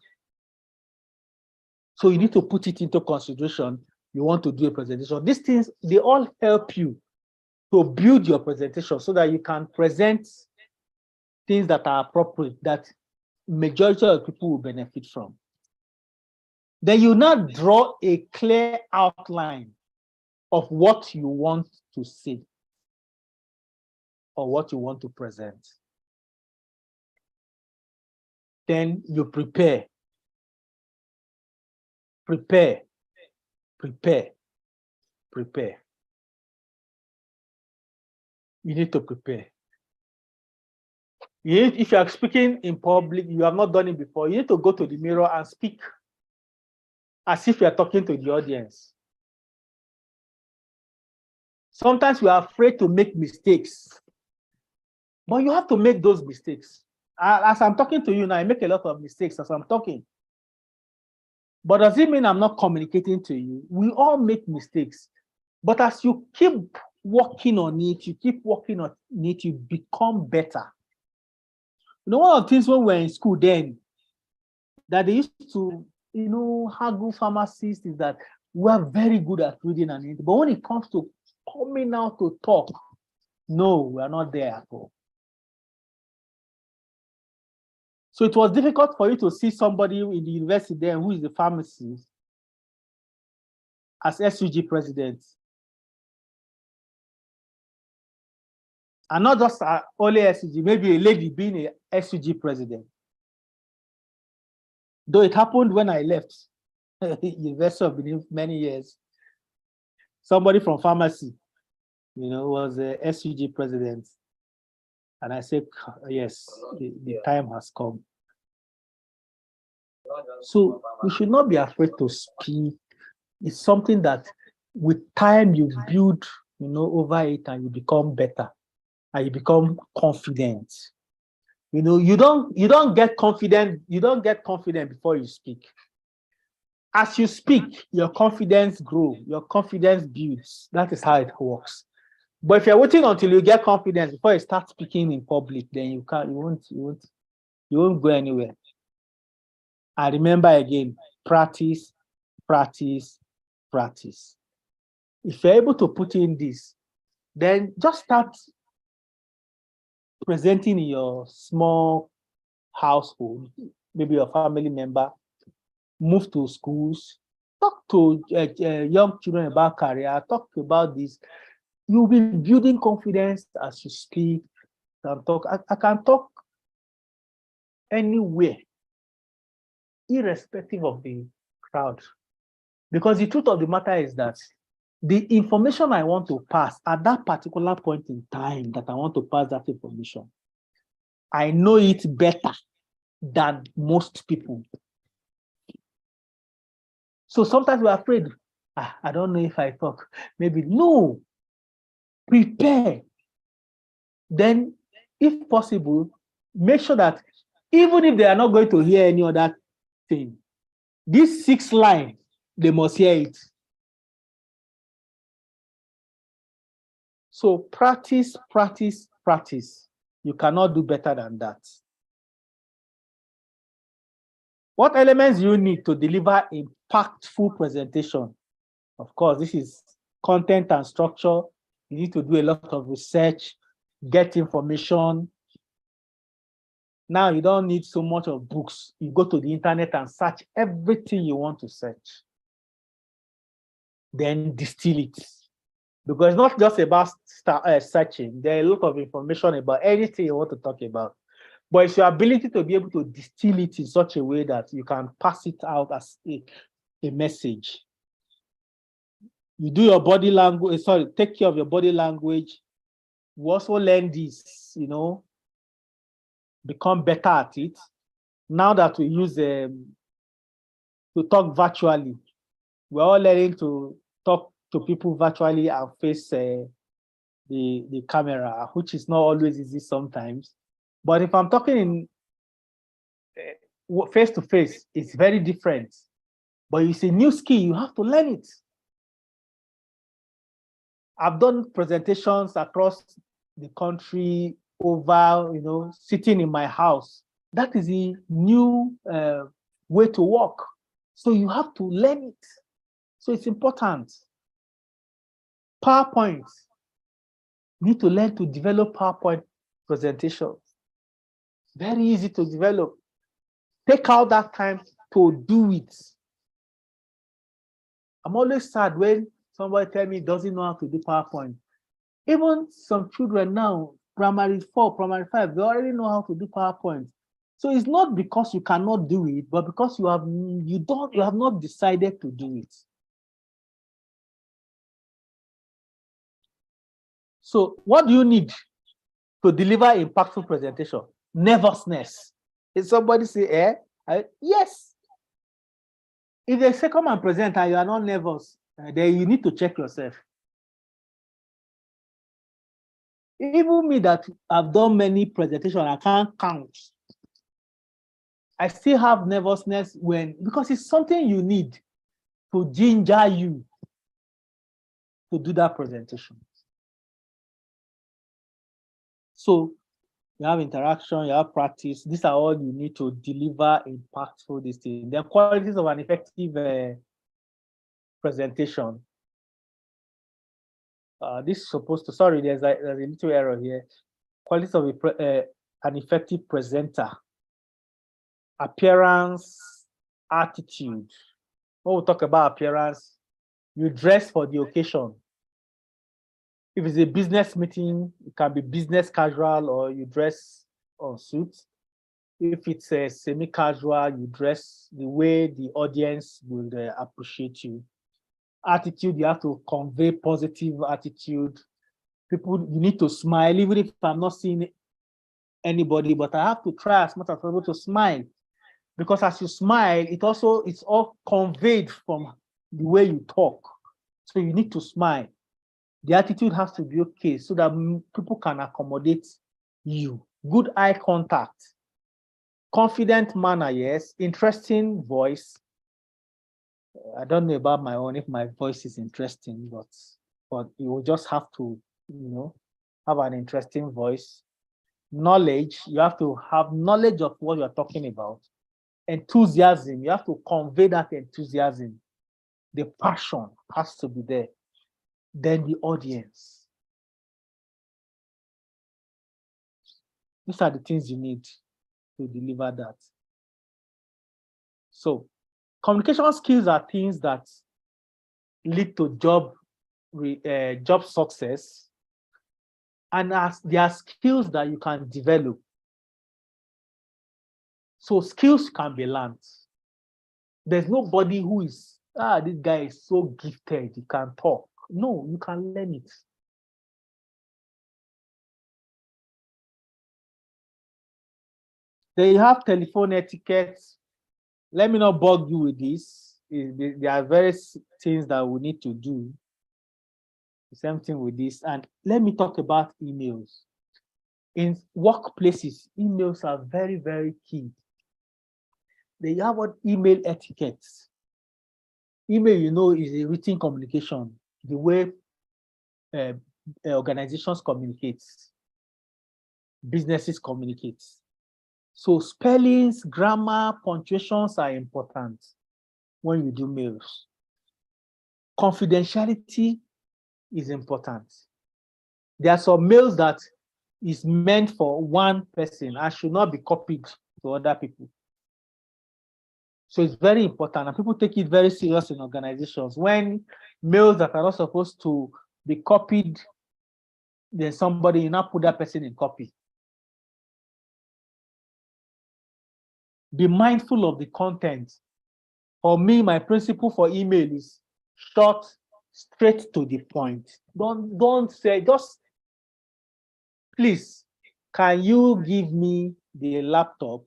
So you need to put it into consideration. You want to do a presentation. These things, they all help you to build your presentation so that you can present things that are appropriate, that majority of people will benefit from. Then you now draw a clear outline of what you want to say or what you want to present. Then you prepare. Prepare. You need to prepare. If you are speaking in public, you have not done it before, you need to go to the mirror and speak as if you are talking to the audience. Sometimes we are afraid to make mistakes, but you have to make those mistakes. As I'm talking to you now, I make a lot of mistakes as I'm talking. But does it mean I'm not communicating to you? We all make mistakes. But as you keep working on it, you become better. You know, one of the things when we were in school then, that they used to, haggle pharmacists is that we are very good at reading and reading. But when it comes to coming out to talk, no, we are not there at all. So it was difficult for you to see somebody in the university there who is the pharmacist as SUG president. And not just only SUG, maybe a lady being a SUG president. Though it happened when I left University of Benin many years. Somebody from pharmacy, was a SUG president. And I said, yes, the time has come. So we should not be afraid to speak. It's something that with time you build, over it, and you become better and you become confident. You don't get confident. You don't get confident before you speak. As you speak, your confidence grows, your confidence builds. That is how it works. But if you're waiting until you get confidence before you start speaking in public, then you won't go anywhere. And remember again, practice. If you're able to put in this, then just start presenting in your small household, maybe your family member, move to schools, talk to young children about career, talk about this. You'll be building confidence as you speak and talk. I can talk anywhere, irrespective of the crowd. Because the truth of the matter is that the information I want to pass at that particular point in time that I want to pass that information, I know it better than most people. So sometimes we're afraid, I don't know if I talk. Maybe no, prepare. Then, if possible, make sure that even if they are not going to hear any other thing, these 6 lines, they must hear it. So practice, practice, practice. You cannot do better than that. What elements do you need to deliver impactful presentation? Of course, this is content and structure. You need to do a lot of research, get information. Now you don't need so much of books. You go to the internet and search everything you want to search. Then distill it. Because it's not just about searching. There are a lot of information about anything you want to talk about. But it's your ability to be able to distill it in such a way that you can pass it out as a message. You do your body language, take care of your body language. You also learn this, become better at it. Now that we use to talk virtually, we're all learning to talk to people virtually and face the camera, which is not always easy sometimes. But if I'm talking in face to face, it's very different. But it's a new skill, you have to learn it. I've done presentations across the country over, sitting in my house. That is a new way to work. So you have to learn it. So it's important. PowerPoint. You need to learn to develop PowerPoint presentations. Very easy to develop. Take out that time to do it. I'm always sad when somebody tells me doesn't know how to do PowerPoint. Even some children now, primary 4, primary 5, they already know how to do PowerPoint. So it's not because you cannot do it, but because you have not decided to do it. So what do you need to deliver impactful presentation? Nervousness. If somebody say, yes. If they say, come and present and you are not nervous, then you need to check yourself. Even me that I've done many presentations, I can't count. I still have nervousness because it's something you need to ginger you to do that presentation. So you have interaction, you have practice. These are all you need to deliver impactful this thing. The qualities of an effective presentation. This is supposed to, sorry, there's a little error here. Qualities of an effective presenter. Appearance, attitude. When we talk about appearance, you dress for the occasion. If it's a business meeting, it can be business casual or you dress on suit. If it's a semi-casual, you dress the way the audience will appreciate you. Attitude, you have to convey positive attitude. People, you need to smile, even if I'm not seeing anybody, but I have to try as much as possible to smile. Because as you smile, it's all conveyed from the way you talk. So you need to smile. The attitude has to be okay so that people can accommodate you. Good eye contact. Confident manner, yes. Interesting voice. I don't know about my own, if my voice is interesting, but you will just have to, have an interesting voice. Knowledge, you have to have knowledge of what you're talking about. Enthusiasm, you have to convey that enthusiasm. The passion has to be there. Then the audience. These are the things you need to deliver that. So communication skills are things that lead to job success, and they are skills that you can develop. So skills can be learned. There's nobody who is, this guy is so gifted, he can talk. No, you can learn it. Then you have telephone etiquette. Let me not bug you with this. There are various things that we need to do. The same thing with this. And let me talk about emails. In workplaces, emails are very, very key. They have what email etiquette. Email, is a written communication. The way organizations communicate, businesses communicate. So spellings, grammar, punctuations are important when you do mails. Confidentiality is important. There are some mails that is meant for one person and should not be copied to other people. So it's very important, and people take it very serious in organizations. When mails that are not supposed to be copied, then somebody, you now put that person in copy. Be mindful of the content. For me, my principle for email is short, straight to the point. Don't say, just, please, can you give me the laptop?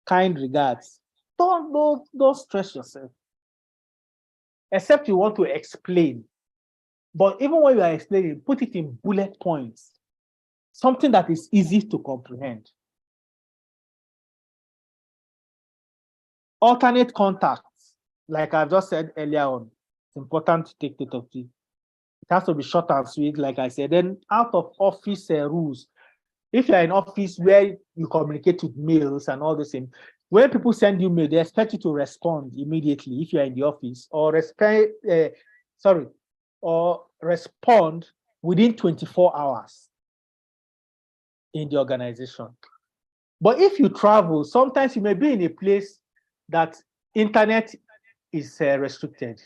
Kind regards. Don't stress yourself. Except you want to explain. But even when you are explaining, put it in bullet points. Something that is easy to comprehend. Alternate contacts, like I've just said earlier on, it's important to take note of it. It has to be short and sweet, like I said. Then out of office rules. If you're in office where you communicate with mails and all the same, when people send you mail, they expect you to respond immediately if you're in the office, or respond within 24 hours in the organization. But if you travel, sometimes you may be in a place that internet is restricted.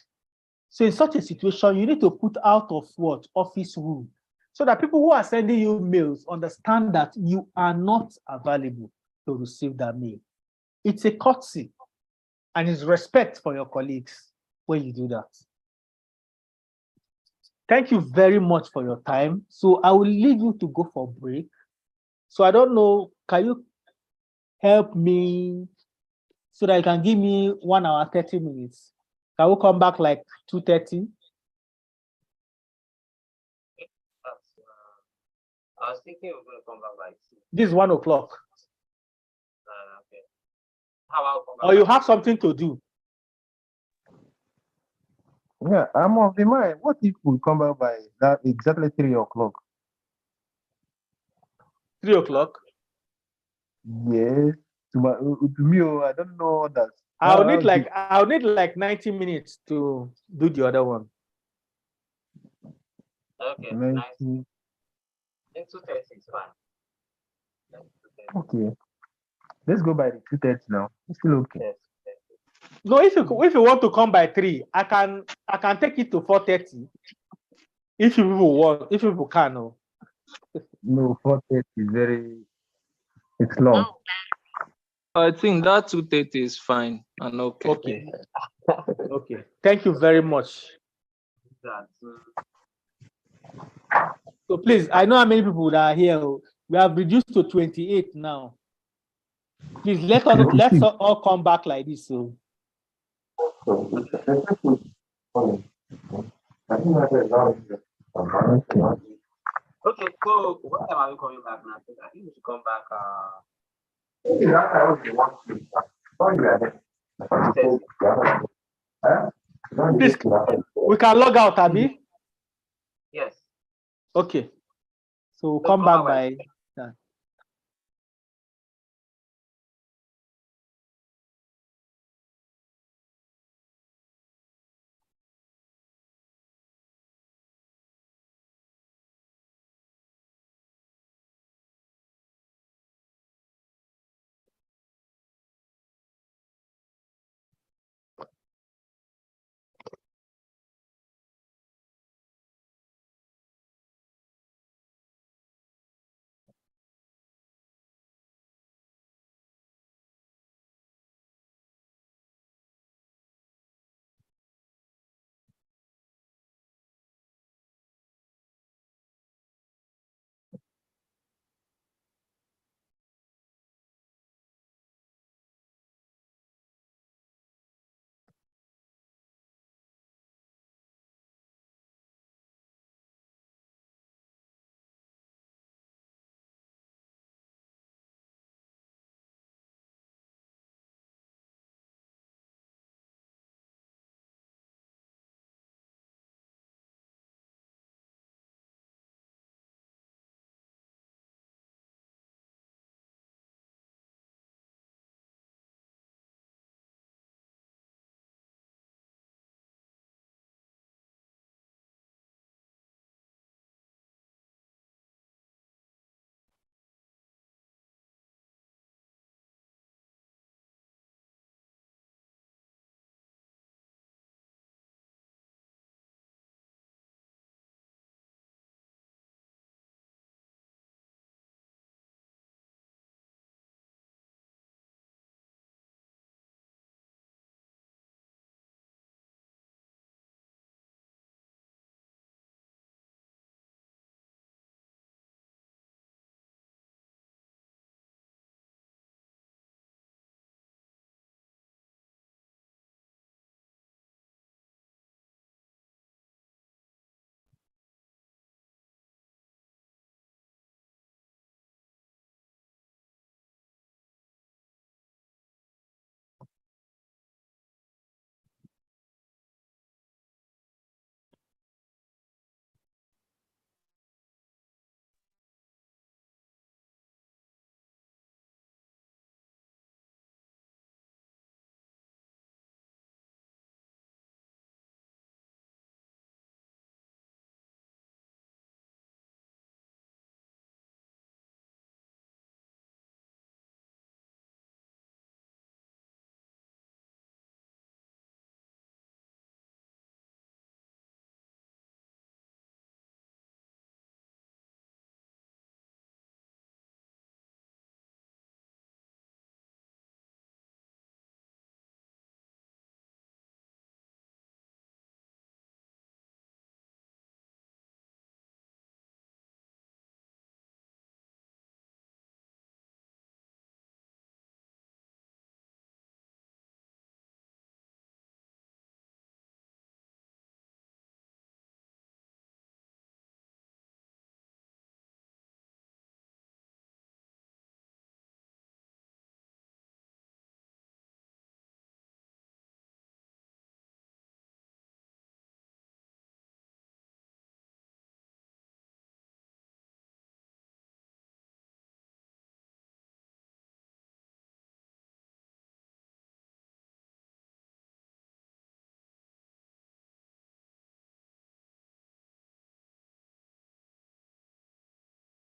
So in such a situation, you need to put out of what? Office rule. So that people who are sending you mails understand that you are not available to receive that mail. It's a courtesy and it's respect for your colleagues when you do that. Thank you very much for your time. So I will leave you to go for break. So I don't know, can you help me so that you can give me 1 hour, 30 minutes? Can we come back like 2:30? I was thinking we're going to come back by 2. This is 1 o'clock. Okay. How about come back? Or you have something to do? Yeah, I'm of the mind. What if we come back by that exactly 3 o'clock? 3 o'clock? Yes. To me, I don't know that. I'll need like 90 minutes to do the other one. Okay, 90. nice. 2:30 is fine. Okay. Let's go by the 2:30 now. It's still okay. Yes. No, if you want to come by 3, I can take it to 4:30. If you people want, if you people can. No. No, 4:30 is it's long. I think that 2:30 is fine and okay. Okay. Okay. Thank you very much. So please, I know how many people that are here. We have reduced to 28 now. Please let's all come back like this. So Okay, so what time are we coming back now? I think we should come back. Please, we can log out, Abby? Yes. Okay. So we'll come back by